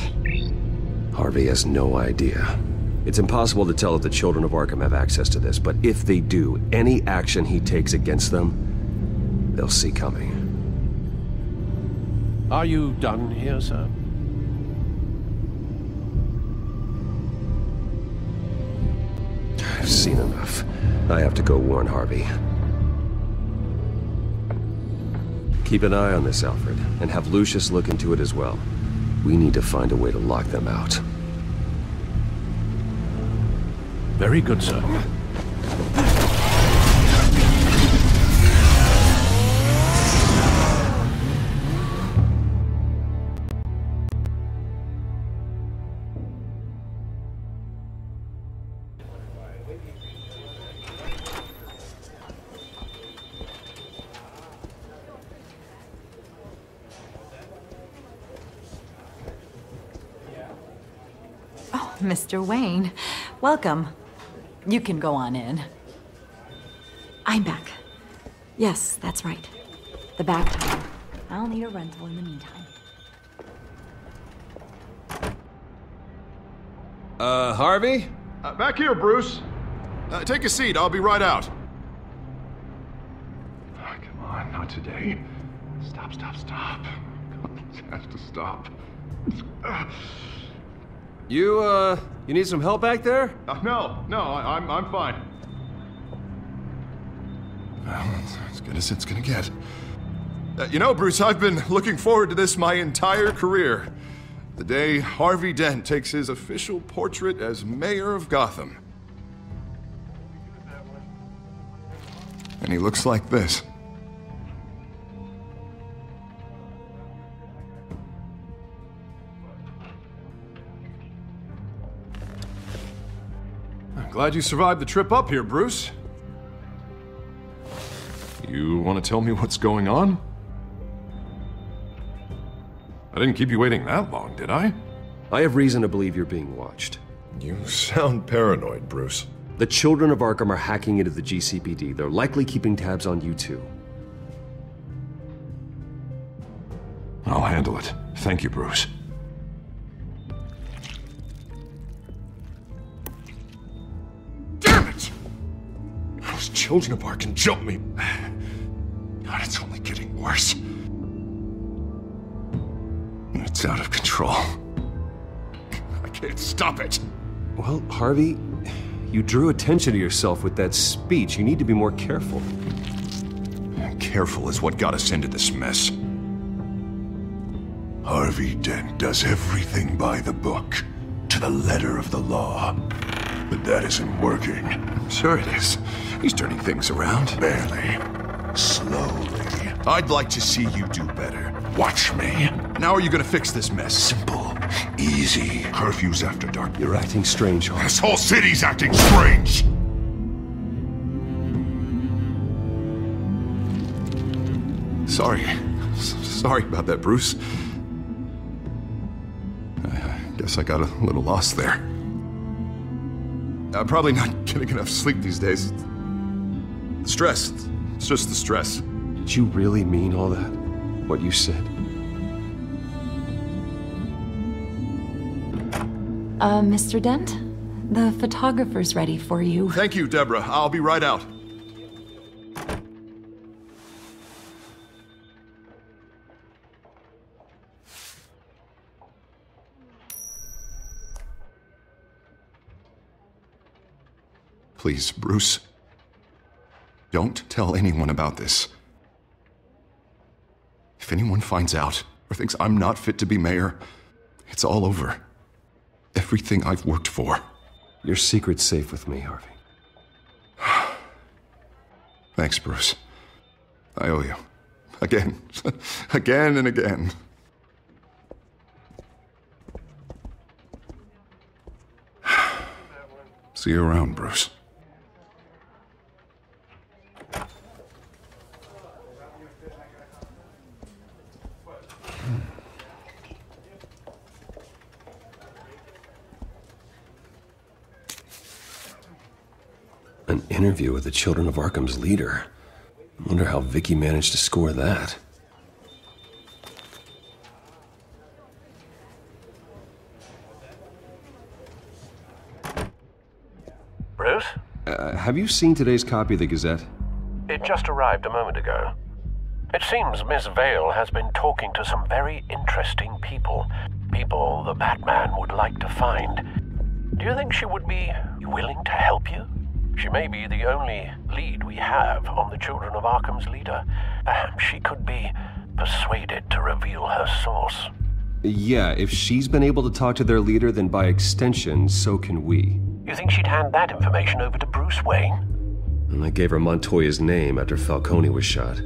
A: Harvey has no idea. It's impossible to tell if the Children of Arkham have access to this, but if they do, any action he takes against them, they'll see coming.
N: Are you done here, sir?
A: I've seen enough. I have to go warn Harvey. Keep an eye on this, Alfred, and have Lucius look into it as well. We need to find a way to lock them out.
N: Very good, sir.
V: Mr. Wayne, welcome. You can go on in. I'm back. Yes, that's right. The back time. I'll need a rental in the meantime.
K: Harvey?
W: Back here, Bruce.
K: Take a seat, I'll be right out.
W: Oh, come on, not today. Stop. This has to stop.
A: You need some help back there?
W: No, I'm fine.
K: Well, it's as good as it's gonna get. You know, Bruce, I've been looking forward to this my entire career. The day Harvey Dent takes his official portrait as mayor of Gotham. And he looks like this.
W: Glad you survived the trip up here, Bruce.
K: You want to tell me what's going on? I didn't keep you waiting that long, did I?
A: I have reason to believe you're being watched.
K: You sound paranoid, Bruce.
A: The Children of Arkham are hacking into the GCPD. They're likely keeping tabs on you too.
W: I'll handle it. Thank you, Bruce.
K: Those Children of Arkham jumped me. God, it's only getting worse. It's out of control. I can't stop it.
A: Well, Harvey, you drew attention to yourself with that speech. You need to be more careful.
K: Careful is what got us into this mess.
X: Harvey Dent does everything by the book, to the letter of the law. But that isn't working.
K: Sure it is. He's turning things around.
X: Barely. Slowly.
K: I'd like to see you do better.
X: Watch me.
K: Now are you gonna fix this mess?
X: Simple. Easy. Curfews after dark.
A: You're acting strange, Harvey.
X: This whole city's acting strange!
K: Sorry about that, Bruce. I guess I got a little lost there. I'm probably not getting enough sleep these days. Stress. It's just the stress.
A: Did you really mean all that? What you said?
V: Mr. Dent? The photographer's ready for you.
K: Thank you, Deborah. I'll be right out. Please, Bruce. Don't tell anyone about this. If anyone finds out or thinks I'm not fit to be mayor, it's all over. Everything I've worked for.
A: Your secret's safe with me, Harvey.
K: Thanks, Bruce. I owe you. Again. Again and again. See you around, Bruce.
A: An interview with the Children of Arkham's leader. I wonder how Vicky managed to score that.
N: Bruce?
A: Have you seen today's copy of the Gazette?
N: It just arrived a moment ago. It seems Miss Vale has been talking to some very interesting people. People the Batman would like to find. Do you think she would be willing to help you? She may be the only lead we have on the Children of Arkham's leader. Perhaps she could be persuaded to reveal her source.
A: Yeah, if she's been able to talk to their leader, then by extension, so can we.
N: You think she'd hand that information over to Bruce Wayne?
A: And I gave her Montoya's name after Falcone was shot.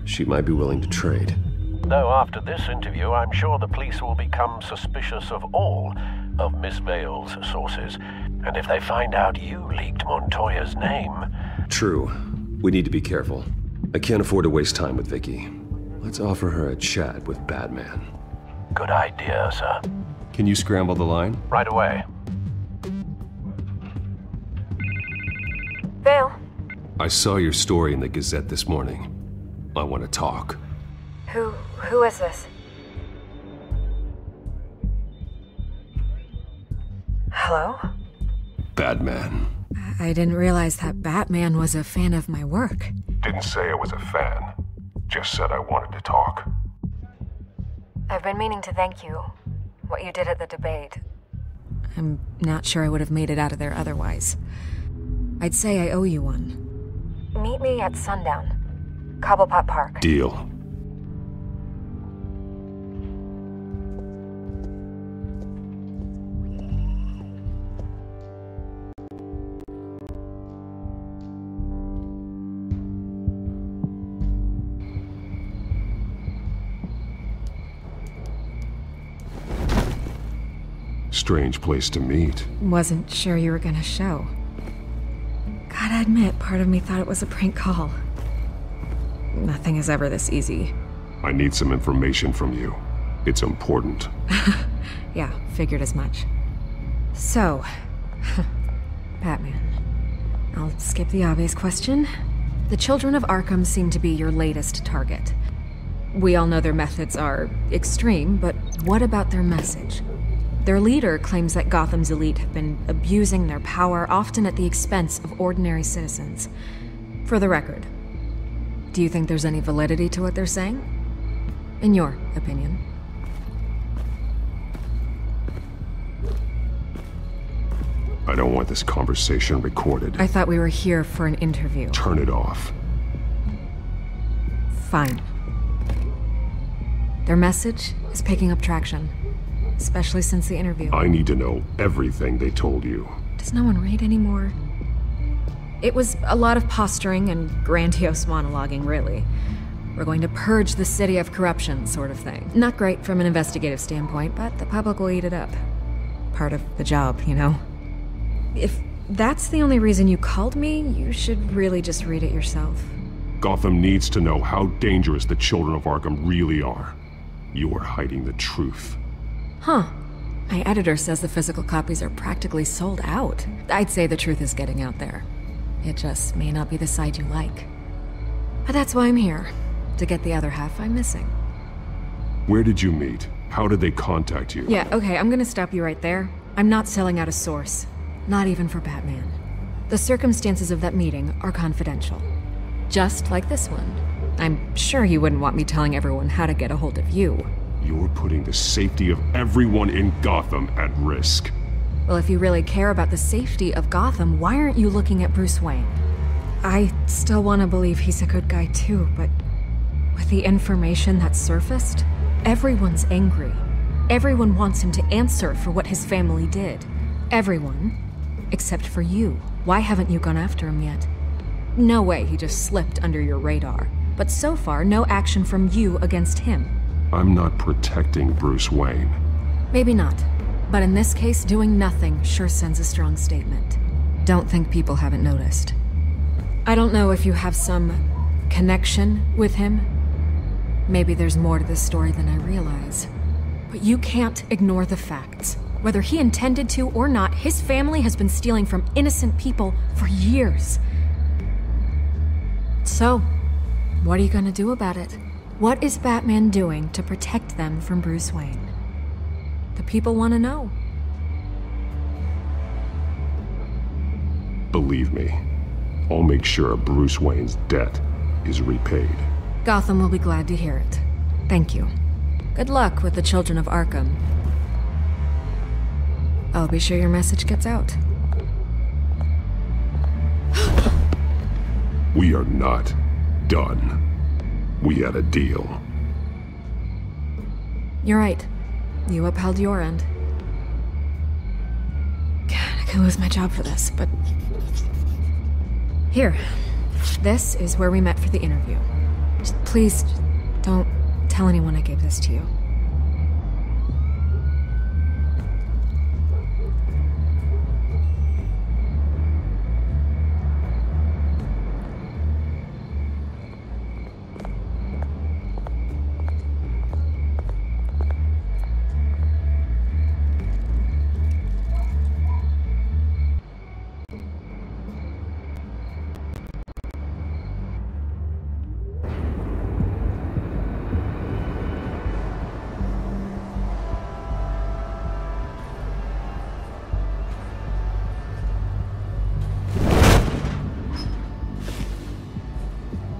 A: She might be willing to trade.
N: Though after this interview, I'm sure the police will become suspicious of all of Miss Vale's sources. And if they find out you leaked Montoya's name...
A: True. We need to be careful. I can't afford to waste time with Vicky. Let's offer her a chat with Batman.
N: Good idea, sir.
A: Can you scramble the line?
N: Right away.
C: Vale.
A: I saw your story in the Gazette this morning. I want to talk.
C: Who is this? Hello?
A: Batman.
D: I didn't realize that Batman was a fan of my work.
W: Didn't say I was a fan. Just said I wanted to talk.
C: I've been meaning to thank you. What you did at the debate.
D: I'm not sure I would have made it out of there otherwise. I'd say I owe you one.
C: Meet me at sundown. Cobblepot Park.
A: Deal. Strange place to meet.
D: Wasn't sure you were gonna show. Gotta admit, part of me thought it was a prank call. Nothing is ever this easy.
W: I need some information from you. It's important.
D: Yeah, figured as much. So, Batman. I'll skip the obvious question. The Children of Arkham seem to be your latest target. We all know their methods are extreme, but what about their message? Their leader claims that Gotham's elite have been abusing their power, often at the expense of ordinary citizens. For the record, do you think there's any validity to what they're saying? In your opinion?
W: I don't want this conversation recorded.
D: I thought we were here for an interview.
W: Turn it off.
D: Fine. Their message is picking up traction. Especially since the interview.
W: I need to know everything they told you.
D: Does no one read anymore? It was a lot of posturing and grandiose monologuing, really. We're going to purge the city of corruption, sort of thing. Not great from an investigative standpoint, but the public will eat it up. Part of the job, you know? If that's the only reason you called me, you should really just read it yourself.
W: Gotham needs to know how dangerous the Children of Arkham really are. You are hiding the truth.
D: Huh.
F: My editor says the physical copies are practically sold out. I'd say the truth is getting out there. It just may not be the side you like. But that's why I'm here, to get the other half I'm missing.
W: Where did you meet? How did they contact you?
F: Yeah, okay, I'm gonna stop you right there. I'm not selling out a source. Not even for Batman. The circumstances of that meeting are confidential. Just like this one. I'm sure you wouldn't want me telling everyone how to get a hold of you.
W: You're putting the safety of everyone in Gotham at risk.
F: Well, if you really care about the safety of Gotham, why aren't you looking at Bruce Wayne? I still want to believe he's a good guy too, but with the information that's surfaced, everyone's angry. Everyone wants him to answer for what his family did. Everyone, except for you. Why haven't you gone after him yet? No way he just slipped under your radar. But so far, no action from you against him.
W: I'm not protecting Bruce Wayne.
F: Maybe not. But in this case, doing nothing sure sends a strong statement. Don't think people haven't noticed. I don't know if you have some connection with him. Maybe there's more to this story than I realize. But you can't ignore the facts. Whether he intended to or not, his family has been stealing from innocent people for years. So, what are you gonna do about it? What is Batman doing to protect them from Bruce Wayne? The people want to know.
W: Believe me, I'll make sure Bruce Wayne's debt is repaid.
F: Gotham will be glad to hear it. Thank you. Good luck with the children of Arkham. I'll be sure your message gets out.
W: We are not done. We had a deal.
F: You're right. You upheld your end. God, I could lose my job for this, but... Here. This is where we met for the interview. Just please, don't tell anyone I gave this to you.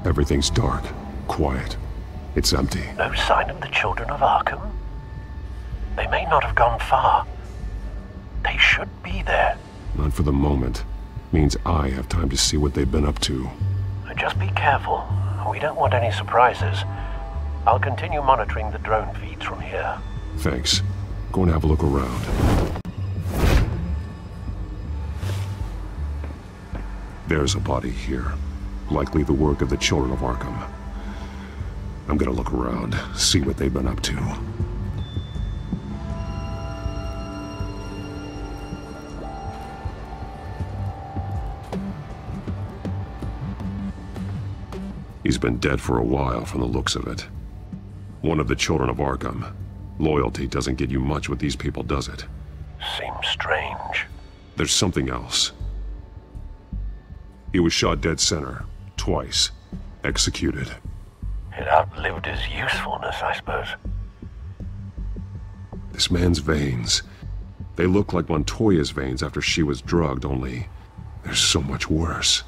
W: Everything's dark, quiet. It's empty.
N: No sign of the children of Arkham? They may not have gone far. They should be there.
W: Not for the moment. Means I have time to see what they've been up to.
N: Just be careful. We don't want any surprises. I'll continue monitoring the drone feeds from here.
W: Thanks. Go and have a look around. There's a body here. Likely the work of the children of Arkham. I'm gonna look around, see what they've been up to. He's been dead for a while from the looks of it. One of the children of Arkham. Loyalty doesn't get you much with these people, does it?
N: Seems strange.
W: There's something else. He was shot dead center. Twice. Executed.
N: It outlived his usefulness, I suppose.
W: This man's veins. They look like Montoya's veins after she was drugged, only they're so much worse.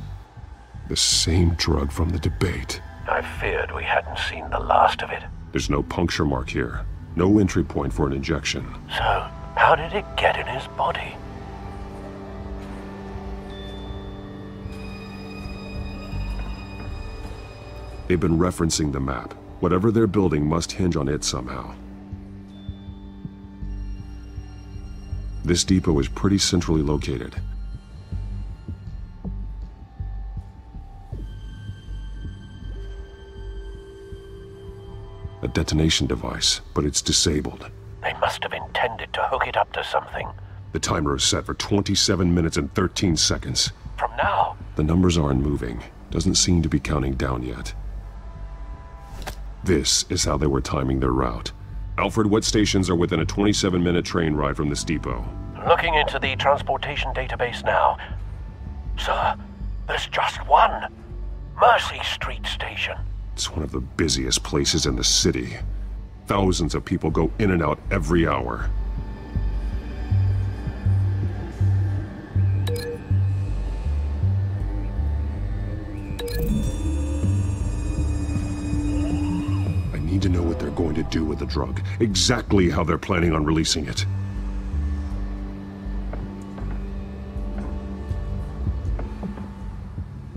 W: The same drug from the debate.
N: I feared we hadn't seen the last of it.
W: There's no puncture mark here. No entry point for an injection.
N: So, how did it get in his body?
W: They've been referencing the map. Whatever they're building must hinge on it somehow. This depot is pretty centrally located. A detonation device, but it's disabled.
N: They must have intended to hook it up to something.
W: The timer is set for 27 minutes and 13 seconds.
N: From now?
W: The numbers aren't moving. Doesn't seem to be counting down yet. This is how they were timing their route. Alfred, what stations are within a 27-minute train ride from this depot?
N: Looking into the transportation database now. Sir, there's just one. Mercy Street Station.
W: It's one of the busiest places in the city. Thousands of people go in and out every hour. I need to know what they're going to do with the drug. Exactly how they're planning on releasing it.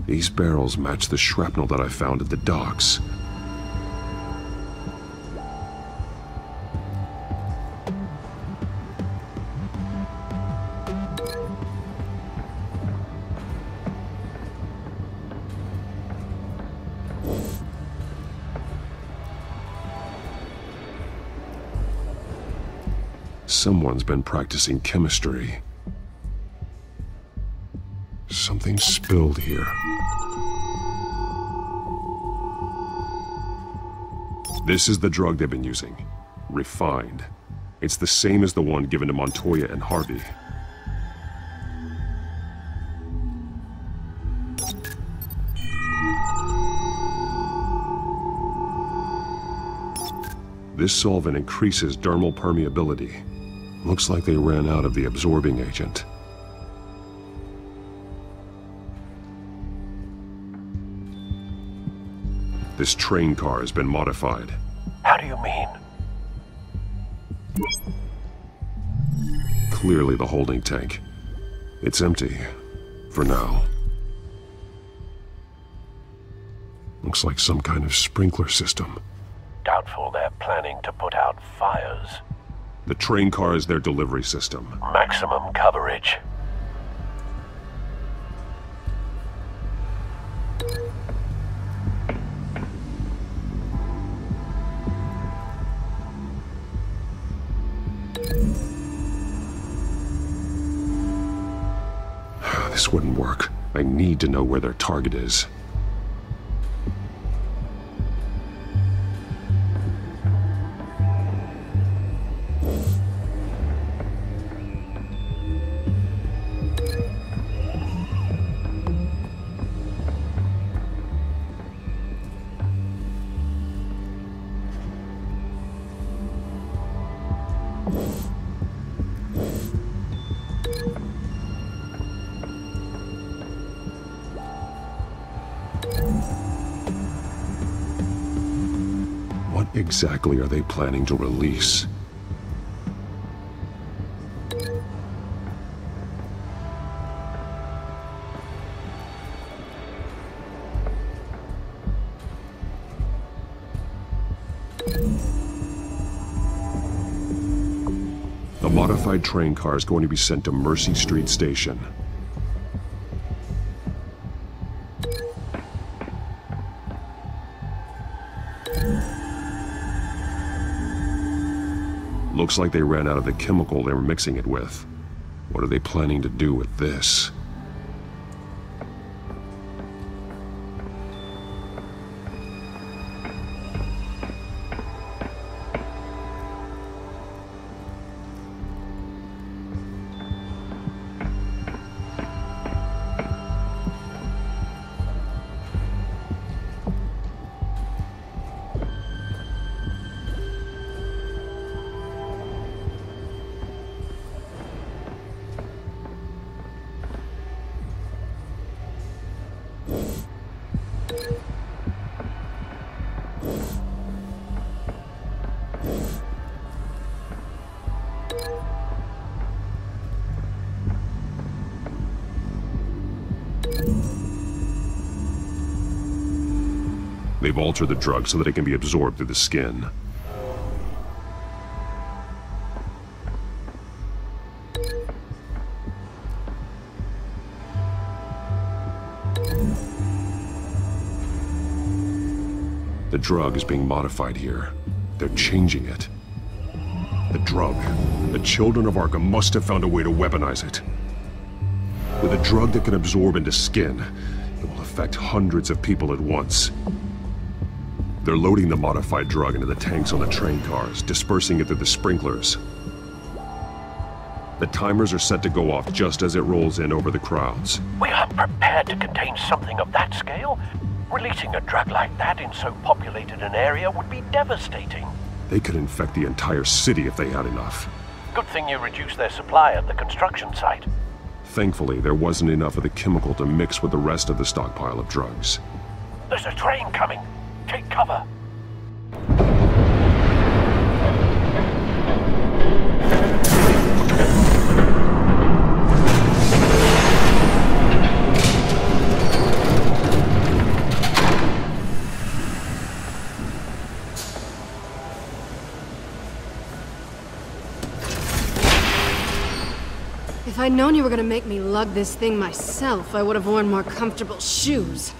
W: These barrels match the shrapnel that I found at the docks. Someone's been practicing chemistry. Something spilled here. This is the drug they've been using. Refined. It's the same as the one given to Montoya and Harvey. This solvent increases dermal permeability. Looks like they ran out of the absorbing agent. This train car has been modified.
N: How do you mean?
W: Clearly the holding tank. It's empty. For now. Looks like some kind of sprinkler system.
N: Doubtful they're planning to put out fires.
W: The train car is their delivery system.
N: Maximum coverage.
W: This wouldn't work. I need to know where their target is. What exactly are they planning to release? The modified train car is going to be sent to Mercy Street Station. Looks like they ran out of the chemical they were mixing it with. What are they planning to do with this? They've altered the drug so that it can be absorbed through the skin. The drug is being modified here. They're changing it. The drug. The children of Arkham must have found a way to weaponize it. With a drug that can absorb into skin, it will affect hundreds of people at once. They're loading the modified drug into the tanks on the train cars, dispersing it through the sprinklers. The timers are set to go off just as it rolls in over the crowds.
N: We aren't prepared to contain something of that scale. Releasing a drug like that in so populated an area would be devastating.
W: They could infect the entire city if they had enough.
N: Good thing you reduced their supply at the construction site.
W: Thankfully, there wasn't enough of the chemical to mix with the rest of the stockpile of drugs.
N: There's a train coming. Take cover.
I: If I'd known you were gonna make me lug this thing myself, I would have worn more comfortable shoes.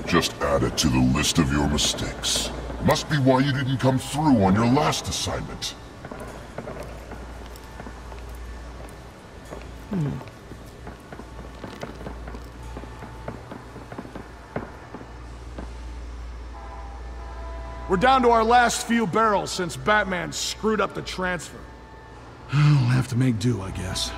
X: Just add it to the list of your mistakes. Must be why you didn't come through on your last assignment.
L: We're down to our last few barrels since Batman screwed up the transfer. We'll have to make do, I guess.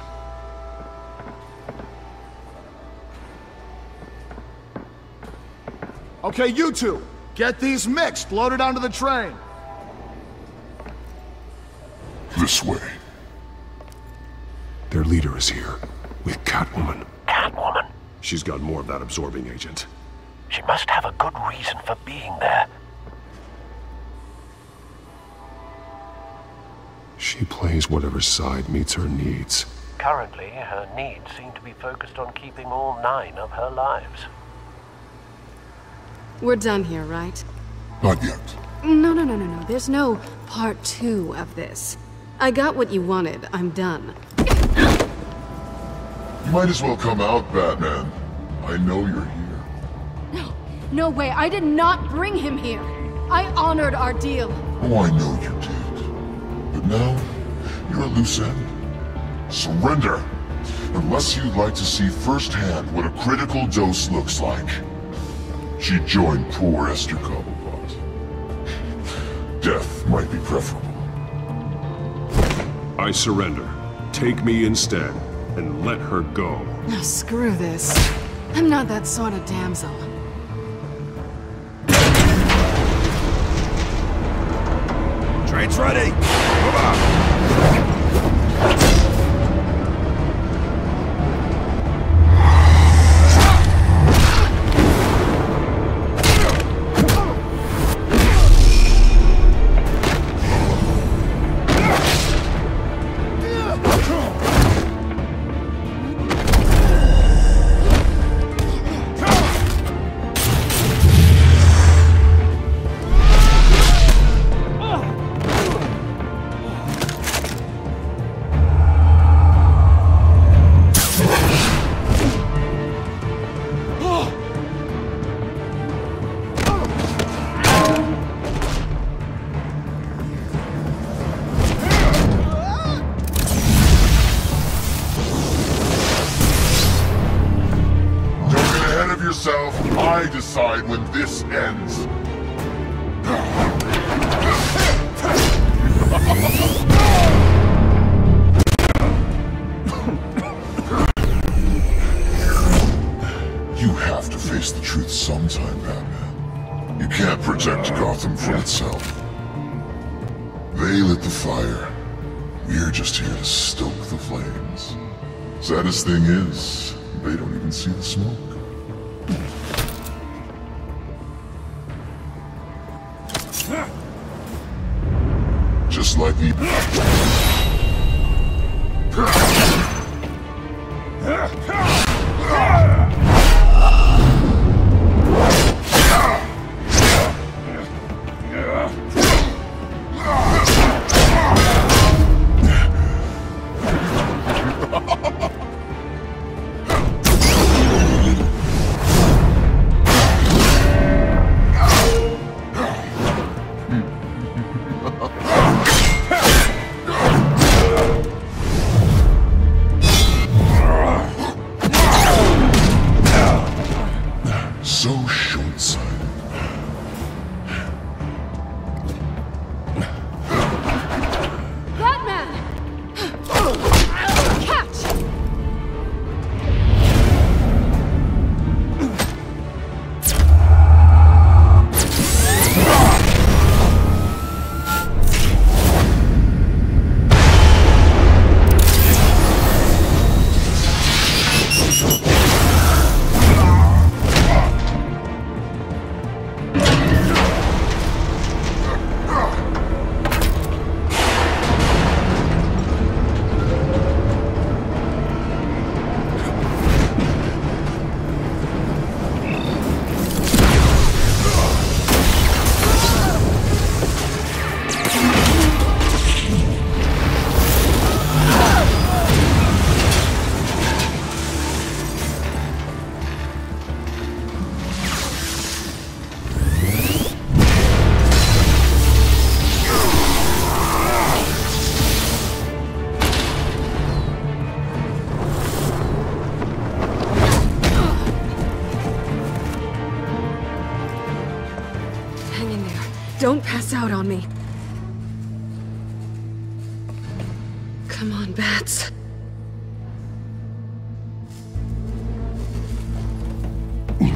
L: Okay, you two, get these mixed, loaded onto the train.
X: This way.
W: Their leader is here, with Catwoman.
N: Catwoman?
W: She's got more of that absorbing agent.
N: She must have a good reason for being there.
W: She plays whatever side meets her needs.
N: Currently, her needs seem to be focused on keeping all 9 of her lives.
I: We're done here, right?
X: Not yet.
I: No. There's no part 2 of this. I got what you wanted. I'm done.
X: You might as well come out, Batman. I know you're here.
I: No way. I did not bring him here. I honored our deal.
X: Oh, I know you did. But now, you're a loose end. Surrender! Unless you'd like to see firsthand what a critical dose looks like. She joined poor Esther Cobblepot. Death might be preferable.
W: I surrender. Take me instead, and let her go.
I: Oh, screw this. I'm not that sort of damsel.
X: Train's ready! Move on! I decide when this ends. You have to face the truth sometime, Batman. You can't protect Gotham from itself. They lit the fire. We're just here to stoke the flames. Saddest thing is, they don't even see the smoke. Just like the...
I: Don't pass out on me. Come on, Bats.
W: You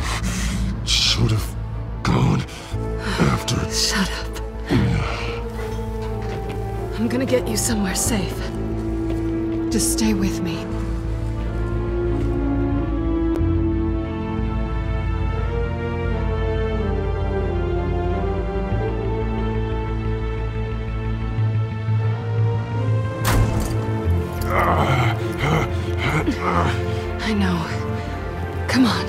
W: should have gone after...
I: Shut up. I'm gonna get you somewhere safe. Just stay with me. I know. Come on.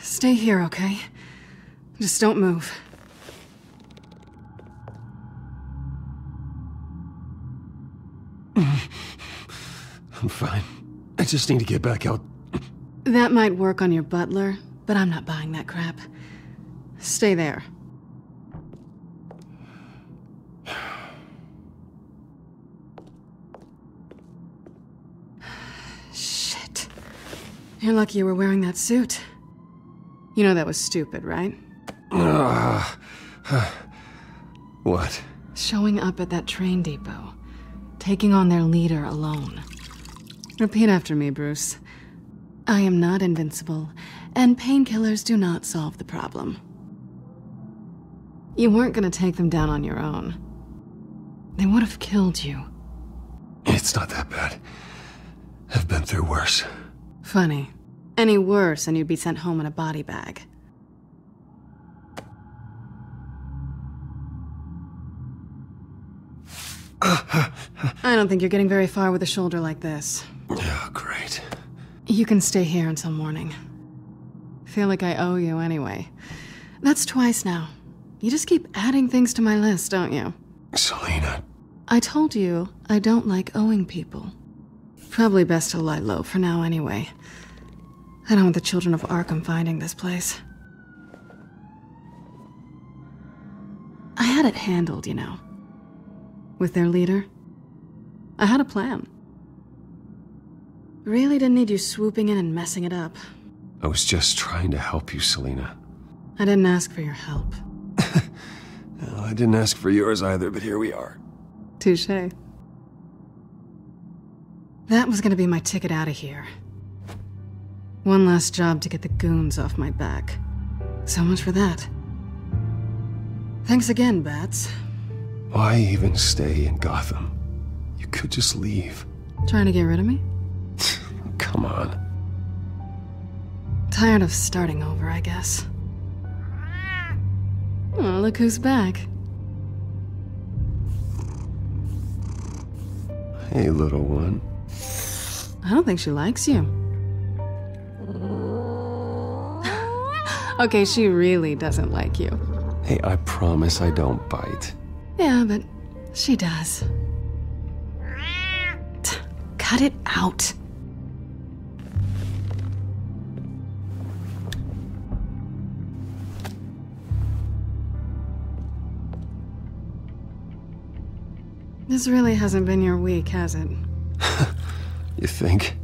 I: Stay here, okay? Just don't move.
A: I'm fine. I just need to get back out.
I: That might work on your butler, but I'm not buying that crap. Stay there. Shit. You're lucky you were wearing that suit. You know that was stupid, right?
A: What?
I: Showing up at that train depot. Taking on their leader alone. Repeat after me, Bruce. I am not invincible, and painkillers do not solve the problem. You weren't gonna take them down on your own. They would have killed you.
A: It's not that bad. I've been through worse.
I: Funny. Any worse and you'd be sent home in a body bag. I don't think you're getting very far with a shoulder like this.
A: Oh, great.
I: You can stay here until morning. Feel like I owe you anyway. That's twice now. You just keep adding things to my list, don't you?
A: Selina.
I: I told you I don't like owing people. Probably best to lie low for now anyway. I don't want the children of Arkham finding this place. I had it handled, you know. With their leader. I had a plan. Really didn't need you swooping in and messing it up.
A: I was just trying to help you, Selina.
I: I didn't ask for your help.
A: Well, I didn't ask for yours either, but here we are.
I: Touché. That was gonna be my ticket out of here. One last job to get the goons off my back. So much for that. Thanks again, Bats.
A: Why even stay in Gotham? You could just leave.
I: Trying to get rid of me?
A: Come on.
I: Tired of starting over, I guess. Oh, look who's back.
A: Hey, little one.
I: I don't think she likes you. Okay, she really doesn't like you.
A: Hey, I promise I don't bite.
I: Yeah, but she does. Cut it out. This really hasn't been your week, has it?
A: You think?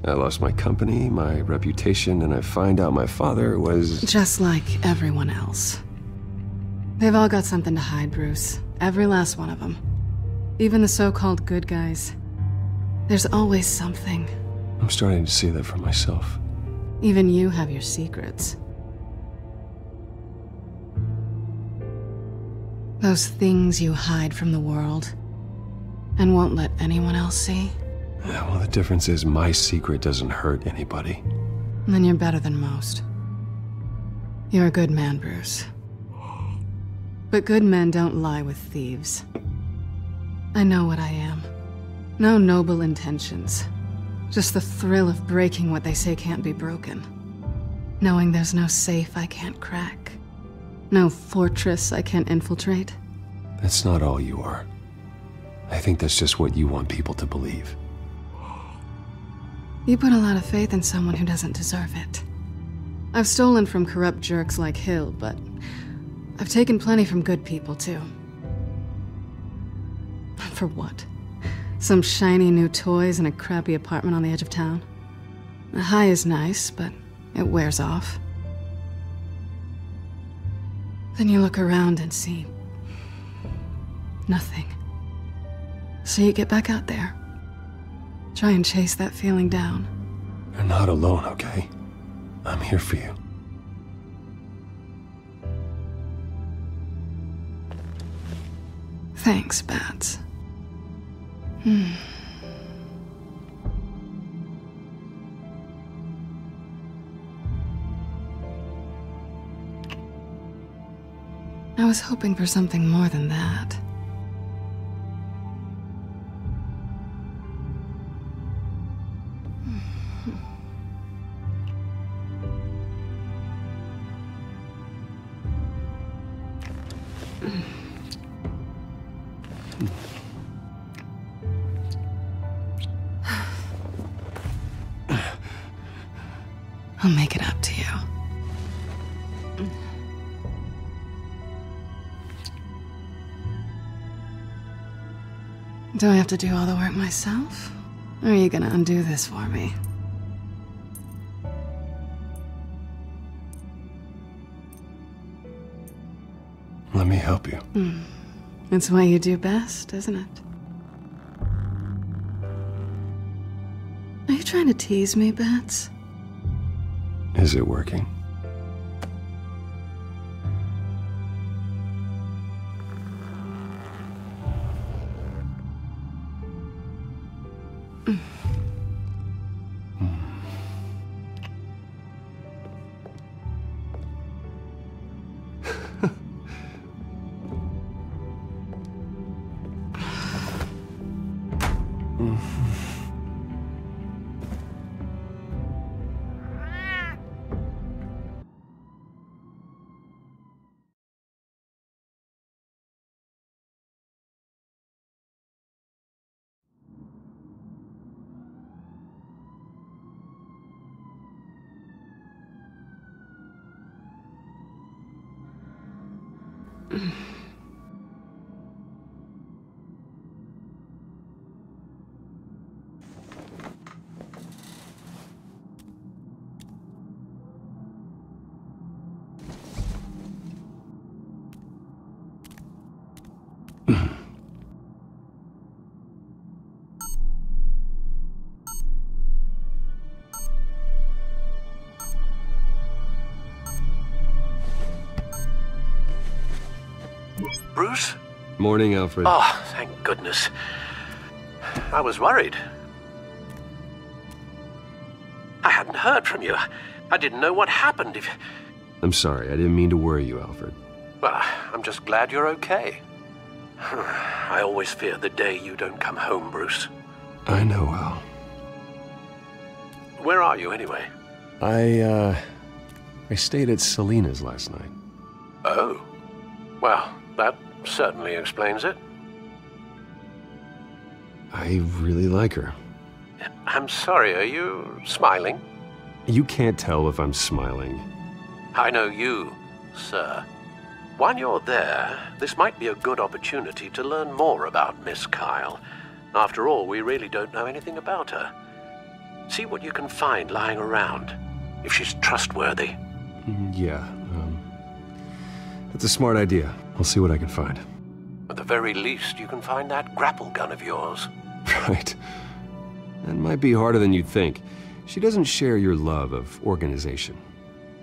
A: I lost my company, my reputation, and I find out my father was...
I: Just like everyone else. They've all got something to hide, Bruce. Every last one of them. Even the so-called good guys. There's always something.
A: I'm starting to see that for myself.
I: Even you have your secrets. Those things you hide from the world and won't let anyone else see.
A: Yeah, well, the difference is my secret doesn't hurt anybody.
I: Then you're better than most. You're a good man, Bruce. But good men don't lie with thieves. I know what I am. No noble intentions. Just the thrill of breaking what they say can't be broken. Knowing there's no safe I can't crack. No fortress I can't infiltrate.
A: That's not all you are. I think that's just what you want people to believe.
I: You put a lot of faith in someone who doesn't deserve it. I've stolen from corrupt jerks like Hill, but I've taken plenty from good people, too. For what? Some shiny new toys and a crappy apartment on the edge of town? The high is nice, but it wears off. Then you look around and see nothing. So you get back out there. Try and chase that feeling down.
A: You're not alone, okay? I'm here for you.
I: Thanks, Bats. I was hoping for something more than that. I'll make it up to you. Do I have to do all the work myself? Or are you gonna undo this for me?
A: Let me help you.
I: It's what you do best, isn't it? Are you trying to tease me, Bats?
A: Is it working?
N: Bruce?
A: Morning, Alfred.
N: Oh, thank goodness. I was worried. I hadn't heard from you. I didn't know what happened.
A: I'm sorry, I didn't mean to worry you, Alfred.
N: Well, I'm just glad you're okay. I always fear the day you don't come home, Bruce.
A: I know, Al.
N: Where are you, anyway?
A: I stayed at Selena's last night.
N: Oh. Well, that certainly explains it.
A: I really like her.
N: I'm sorry, are you smiling?
A: You can't tell if I'm smiling.
N: I know you, sir. While you're there, this might be a good opportunity to learn more about Miss Kyle. After all, we really don't know anything about her. See what you can find lying around, if she's trustworthy.
A: Yeah, that's a smart idea. I'll see what I can find.
N: At the very least, you can find that grapple gun of yours.
A: Right. That might be harder than you'd think. She doesn't share your love of organization.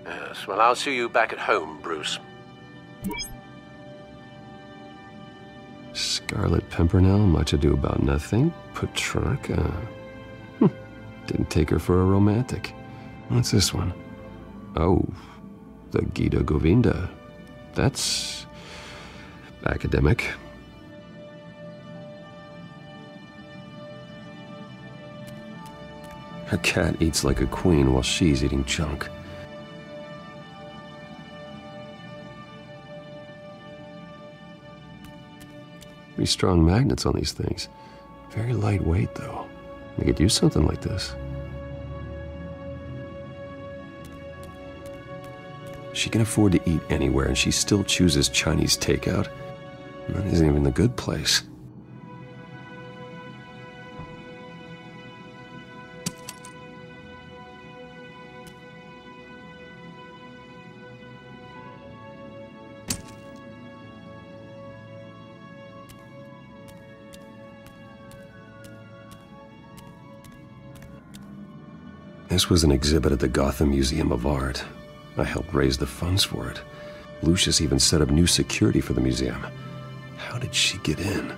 N: Yes, well, I'll see you back at home, Bruce.
A: Scarlet Pimpernel, much ado about nothing. Petrarca. Didn't take her for a romantic. What's this one? Oh, the Gita Govinda. That's academic. Her cat eats like a queen while she's eating junk. Pretty strong magnets on these things. Very lightweight, though. They could use something like this. She can afford to eat anywhere, and she still chooses Chinese takeout. And that isn't even the good place. This was an exhibit at the Gotham Museum of Art. I helped raise the funds for it. Lucius even set up new security for the museum. How did she get in?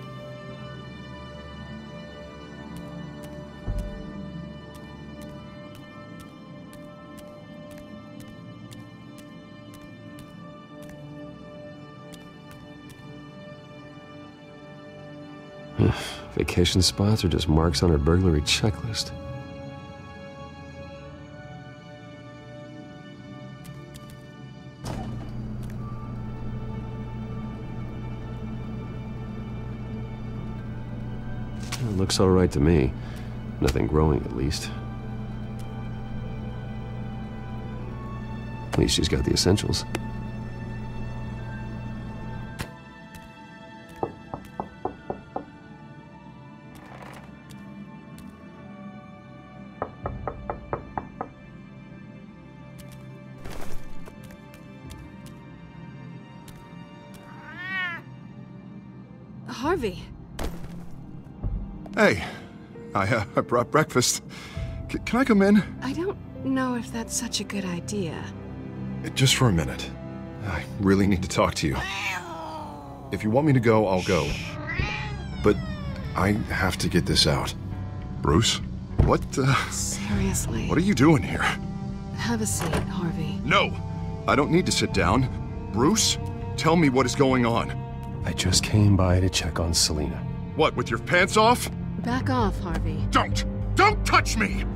A: Vacation spots are just marks on her burglary checklist. Looks all right to me. Nothing growing, at least. At least she's got the essentials.
I: Harvey.
K: Hey, I brought breakfast. Can I come in?
I: I don't know if that's such a good idea.
K: Just for a minute. I really need to talk to you. If you want me to go, I'll go. But I have to get this out. Bruce? What,
I: Seriously.
K: What are you doing here?
I: Have a seat, Harvey.
K: No! I don't need to sit down. Bruce, tell me what is going on.
A: I just came by to check on Selina.
K: What, with your pants off?
I: Back off, Harvey.
K: Don't! Don't touch me!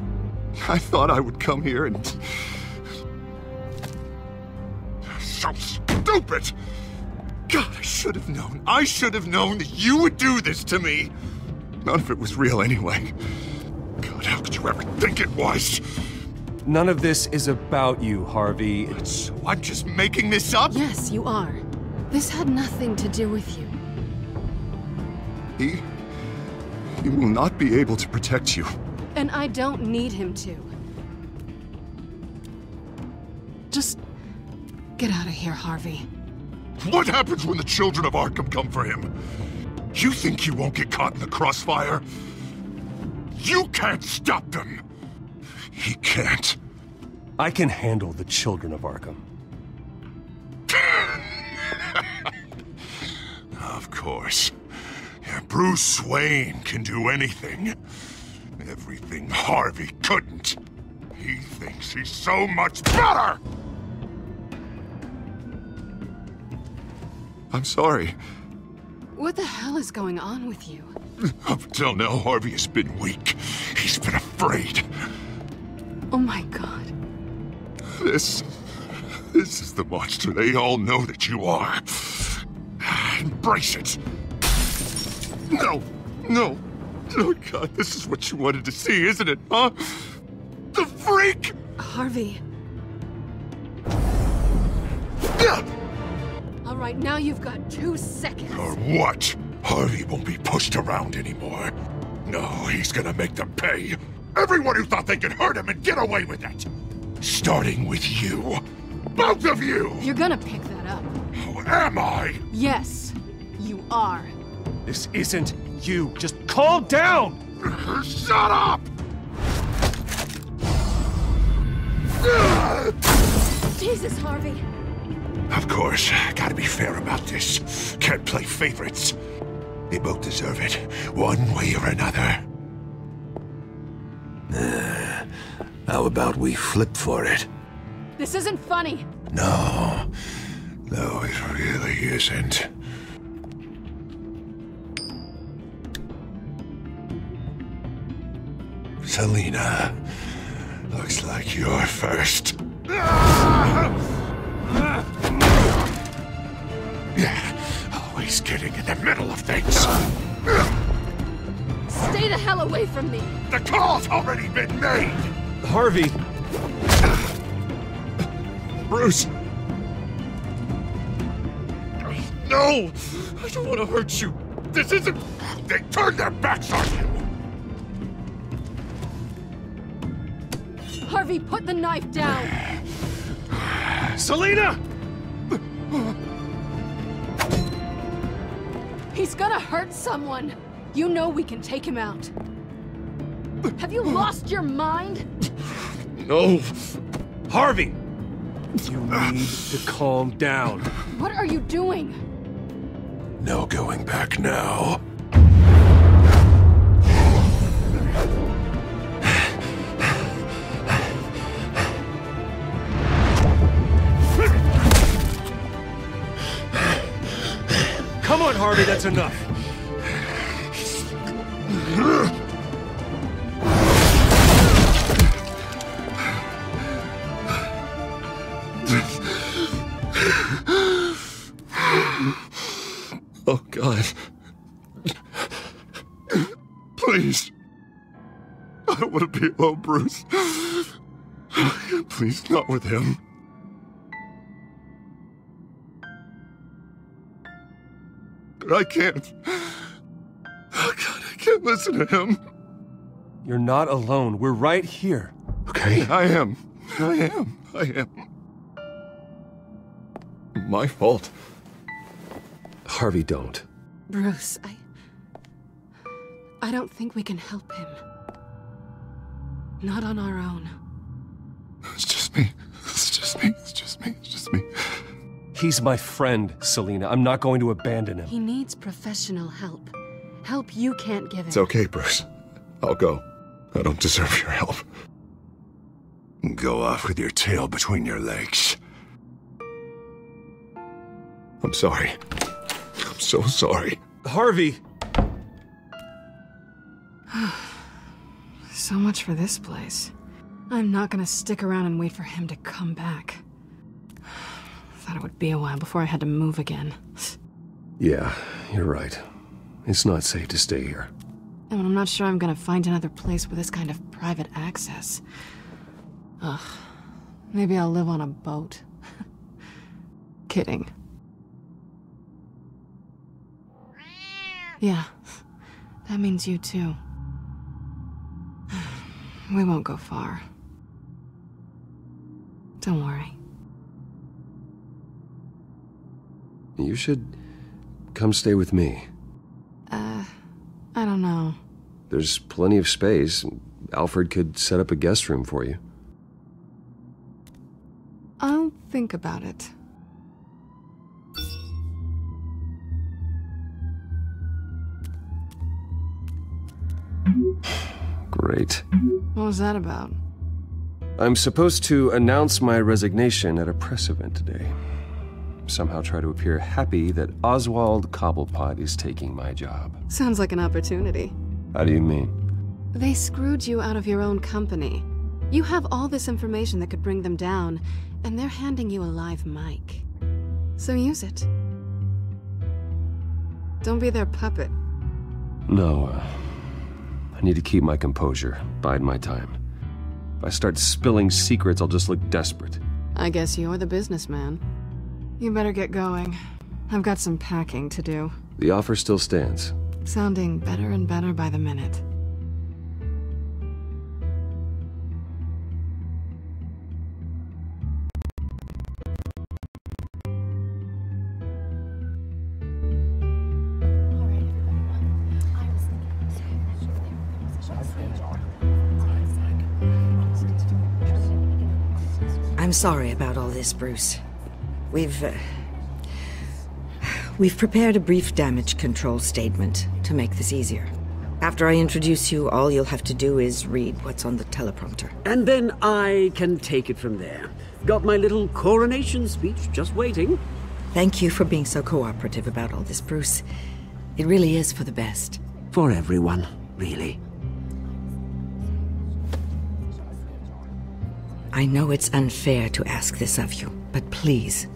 K: I thought I would come here and... So stupid! God, I should have known. I should have known that you would do this to me! None of it was real anyway. God, how could you ever think it was?
A: None of this is about you, Harvey.
K: So I'm just making this up?
I: Yes, you are. This had nothing to do with you.
K: He will not be able to protect you.
I: And I don't need him to. Just get out of here, Harvey.
H: What happens when the children of Arkham come for him? You think you won't get caught in the crossfire? You can't stop them. He can't.
A: I can handle the children of Arkham.
H: Of course. Bruce Wayne can do anything. Everything Harvey couldn't. He thinks he's so much better!
K: I'm sorry.
I: What the hell is going on with you?
H: Up until now, Harvey has been weak. He's been afraid.
I: Oh my God.
H: This is the monster they all know that you are. Embrace it. No, no. Oh God, this is what you wanted to see, isn't it, huh? The freak!
I: Harvey. All right, now you've got 2 seconds.
H: Or what? Harvey won't be pushed around anymore. No, he's gonna make them pay. Everyone who thought they could hurt him and get away with it. Starting with you. Both of you!
I: You're gonna pick that up.
H: Oh, am I?
I: Yes, you are.
A: This isn't you. Just calm down!
H: Shut up!
I: Jesus, Harvey.
H: Of course, gotta be fair about this. Can't play favorites. They both deserve it, one way or another. How about we flip for it?
I: This isn't funny.
H: No, it really isn't. Selina, looks like you're first. Yeah, always getting in the middle of things.
I: Stay the hell away from me.
H: The call's already been made.
A: Harvey!
K: Bruce!
O: No! I don't want to hurt you. This isn't... They turned their backs on you!
M: Harvey, put the knife down!
A: Selina!
M: He's gonna hurt someone! You know we can take him out. Have you lost your mind?
A: No! Harvey! You need to calm down.
M: What are you doing?
O: No going back now.
A: Come on, Harvey, that's enough.
O: Oh, God. Please. I don't want to be alone, Bruce. Please, not with him. I can't. Oh, God, I can't listen to him.
A: You're not alone. We're right here.
O: Okay? I am. My fault.
A: Harvey, don't.
I: Bruce, I don't think we can help him. Not on our own.
O: It's just me.
A: He's my friend, Selina. I'm not going to abandon him.
I: He needs professional help. Help you can't give him.
O: It's okay, Bruce. I'll go. I don't deserve your help. Go off with your tail between your legs. I'm sorry. I'm so sorry.
A: Harvey!
I: So much for this place. I'm not gonna stick around and wait for him to come back. Thought it would be a while before I had to move again.
A: Yeah, you're right. It's not safe to stay here.
I: And I'm not sure I'm gonna find another place with this kind of private access. Ugh. Maybe I'll live on a boat. Kidding. Yeah, that means you too. We won't go far. Don't worry.
A: You should come stay with me.
I: I don't know.
A: There's plenty of space. Alfred could set up a guest room for you.
I: I'll think about it.
A: Great.
I: What was that about?
A: I'm supposed to announce my resignation at a press event today. Somehow try to appear happy that Oswald Cobblepot is taking my job.
I: Sounds like an opportunity.
A: How do you mean?
I: They screwed you out of your own company. You have all this information that could bring them down, and they're handing you a live mic. So use it. Don't be their puppet.
A: No, I need to keep my composure, bide my time. If I start spilling secrets, I'll just look desperate.
I: I guess you're the businessman. You better get going. I've got some packing to do.
A: The offer still stands.
I: Sounding better and better by the minute.
U: I'm sorry about all this, Bruce. We've prepared a brief damage control statement to make this easier. After I introduce you, all you'll have to do is read what's on the teleprompter.
B: And then I can take it from there. Got my little coronation speech just waiting.
U: Thank you for being so cooperative about all this, Bruce. It really is for the best.
B: For everyone, really.
U: I know it's unfair to ask this of you, but please.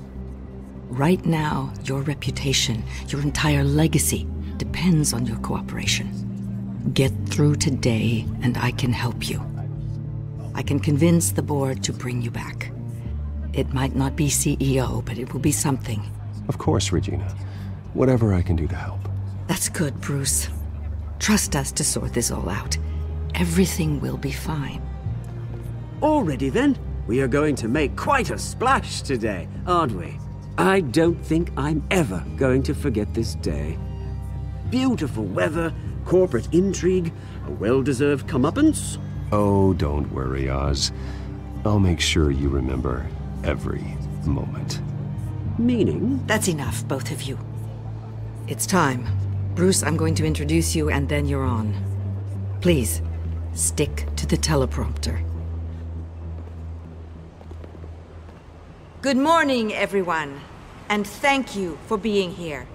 U: Right now, your reputation, your entire legacy, depends on your cooperation. Get through today, and I can help you. I can convince the board to bring you back. It might not be CEO, but it will be something.
A: Of course, Regina. Whatever I can do to help.
U: That's good, Bruce. Trust us to sort this all out. Everything will be fine.
B: Already then? We are going to make quite a splash today, aren't we? I don't think I'm ever going to forget this day. Beautiful weather, corporate intrigue, a well-deserved comeuppance.
A: Oh, don't worry, Oz. I'll make sure you remember every moment.
B: Meaning?
U: That's enough, both of you. It's time. Bruce, I'm going to introduce you and then you're on. Please, stick to the teleprompter. Good morning, everyone, and thank you for being here.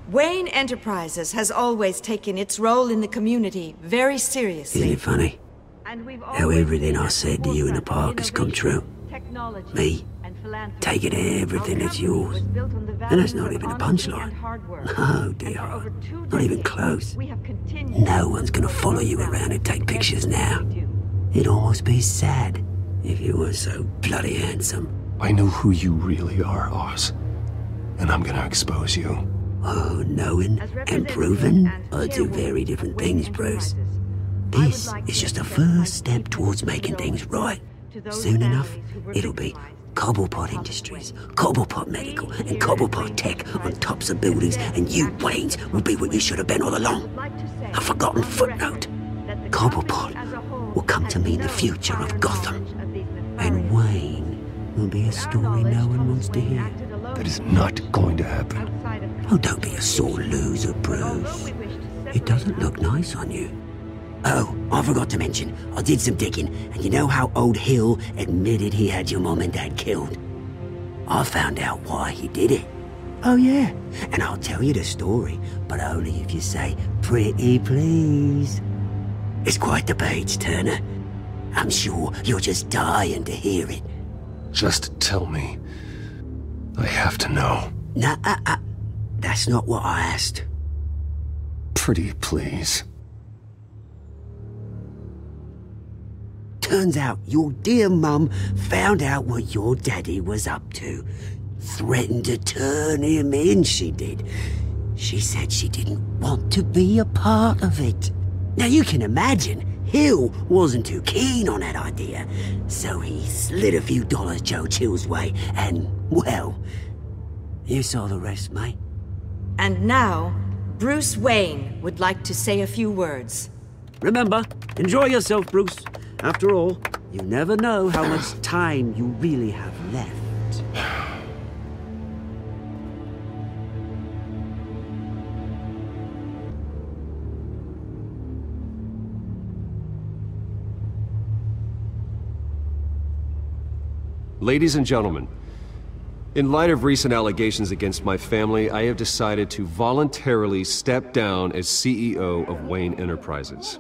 U: Wayne Enterprises has always taken its role in the community very seriously.
B: Isn't it funny? How everything I said to you in the park has come true. Me, taking everything that's yours. And that's not even a punchline. Oh dear, not even close. No one's gonna follow you around and take pictures now. It'd almost be sad if you were so bloody handsome.
A: I know who you really are, Oz. And I'm gonna expose you.
B: Oh, knowing and proving are two very different things, Bruce. This is just a first step towards making things right. Soon enough, it'll be Cobblepot Industries, Cobblepot Medical, and Cobblepot Tech on tops of buildings, and you, Waynes, will be what you should have been all along. A forgotten footnote. Cobblepot will come to mean the future of Gotham. And Wayne will be a story no one wants to hear.
A: That is not going to happen.
B: Oh, don't be a sore loser, Bruce. It doesn't look nice on you. Oh, I forgot to mention, I did some digging, and you know how old Hill admitted he had your mom and dad killed? I found out why he did it. Oh yeah, and I'll tell you the story, but only if you say, pretty please. It's quite the page, Turner. I'm sure you're just dying to hear it.
A: Just tell me. I have to know.
B: Nah, that's not what I asked.
A: Pretty please.
B: Turns out your dear mum found out what your daddy was up to. Threatened to turn him in, she did. She said she didn't want to be a part of it. Now you can imagine, Hill wasn't too keen on that idea. So he slid a few dollars Joe Chill's way and, well, you saw the rest, mate.
U: And now, Bruce Wayne would like to say a few words.
B: Remember, enjoy yourself, Bruce. After all, you never know how much time you really have left.
A: Ladies and gentlemen, in light of recent allegations against my family, I have decided to voluntarily step down as CEO of Wayne Enterprises.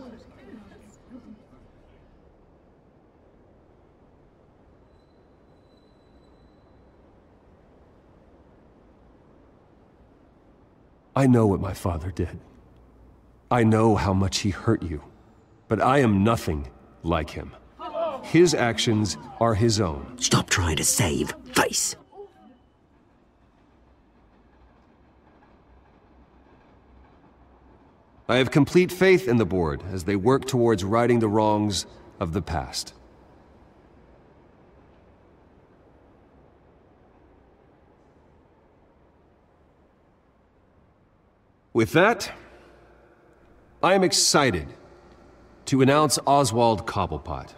A: I know what my father did. I know how much he hurt you. But I am nothing like him. His actions are his own.
B: Stop trying to save face.
A: I have complete faith in the board as they work towards righting the wrongs of the past. With that, I am excited to announce Oswald Cobblepot,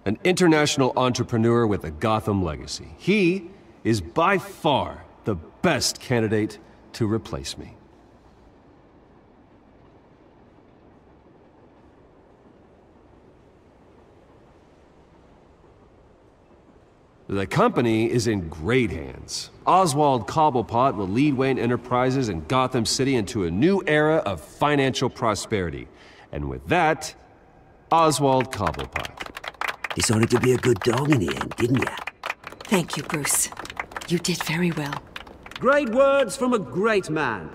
A: an international entrepreneur with a Gotham legacy. He is by far the best candidate to replace me. The company is in great hands. Oswald Cobblepot will lead Wayne Enterprises and Gotham City into a new era of financial prosperity. And with that, Oswald Cobblepot.
B: Decided to be a good dog in the end, didn't ya?
U: Thank you, Bruce. You did very well.
B: Great words from a great man.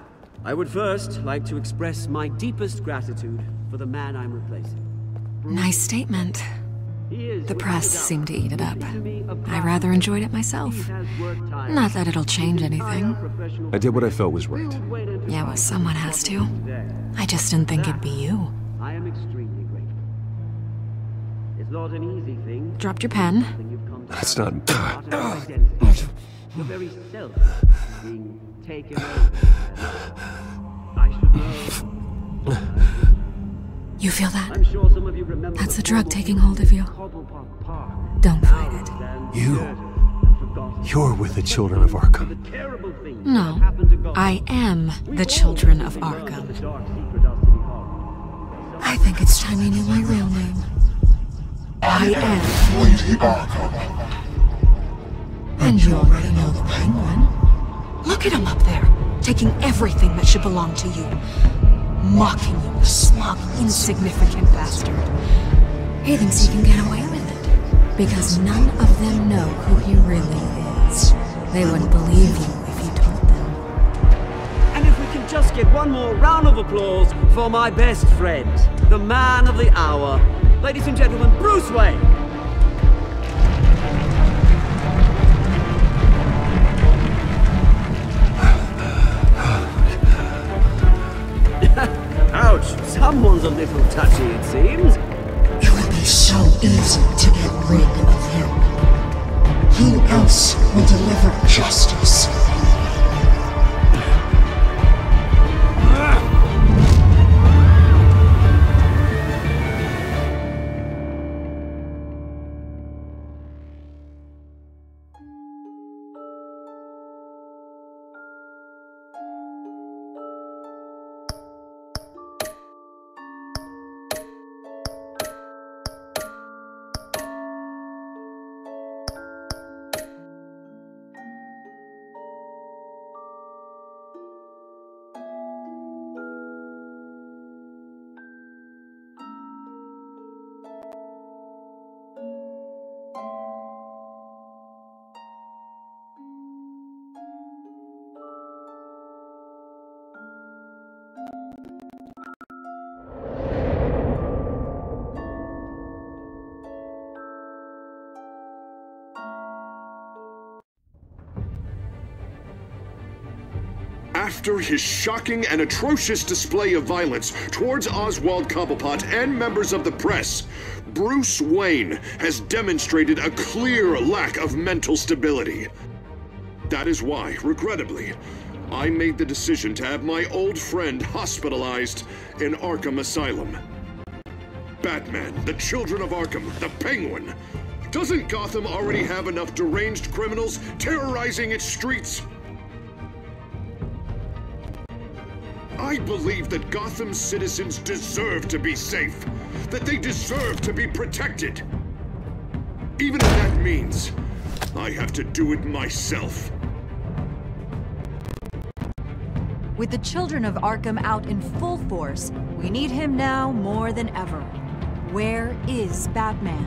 B: I would first like to express my deepest gratitude for the man I'm replacing.
F: Nice statement. The press seemed to eat it up. I rather enjoyed it myself. Not that it'll change anything.
A: I did what I felt was right.
F: Yeah, well, someone has to. I just didn't think it'd be you.
B: I am extremely grateful. It's not an easy thing.
F: Dropped your pen.
A: That's not...
B: Your very self being taken over. I should know.
F: You feel that?
B: I'm sure some of you remember.
F: That's the drug taking hold of you. Don't fight it.
A: You're with the children of Arkham.
F: No, I am the children of Arkham. I think it's time you knew my real name. I am
X: Lady Arkham.
F: And you already know the Penguin. Look at him up there, taking everything that should belong to you. Mocking you, the smug, insignificant bastard. He thinks he can get away with it. Because none of them know who he really is. They wouldn't believe you if you told them.
B: And if we can just get one more round of applause for my best friend, the man of the hour. Ladies and gentlemen, Bruce Wayne! Ouch! Someone's a little touchy, it seems.
J: It would be so easy to get rid of him. Who else will deliver justice?
H: After his shocking and atrocious display of violence towards Oswald Cobblepot and members of the press, Bruce Wayne has demonstrated a clear lack of mental stability. That is why, regrettably, I made the decision to have my old friend hospitalized in Arkham Asylum. Batman, the Children of Arkham, the Penguin. Doesn't Gotham already have enough deranged criminals terrorizing its streets? I believe that Gotham's citizens deserve to be safe, that they deserve to be protected. Even if that means I have to do it myself.
V: With the Children of Arkham out in full force, we need him now more than ever. Where is Batman?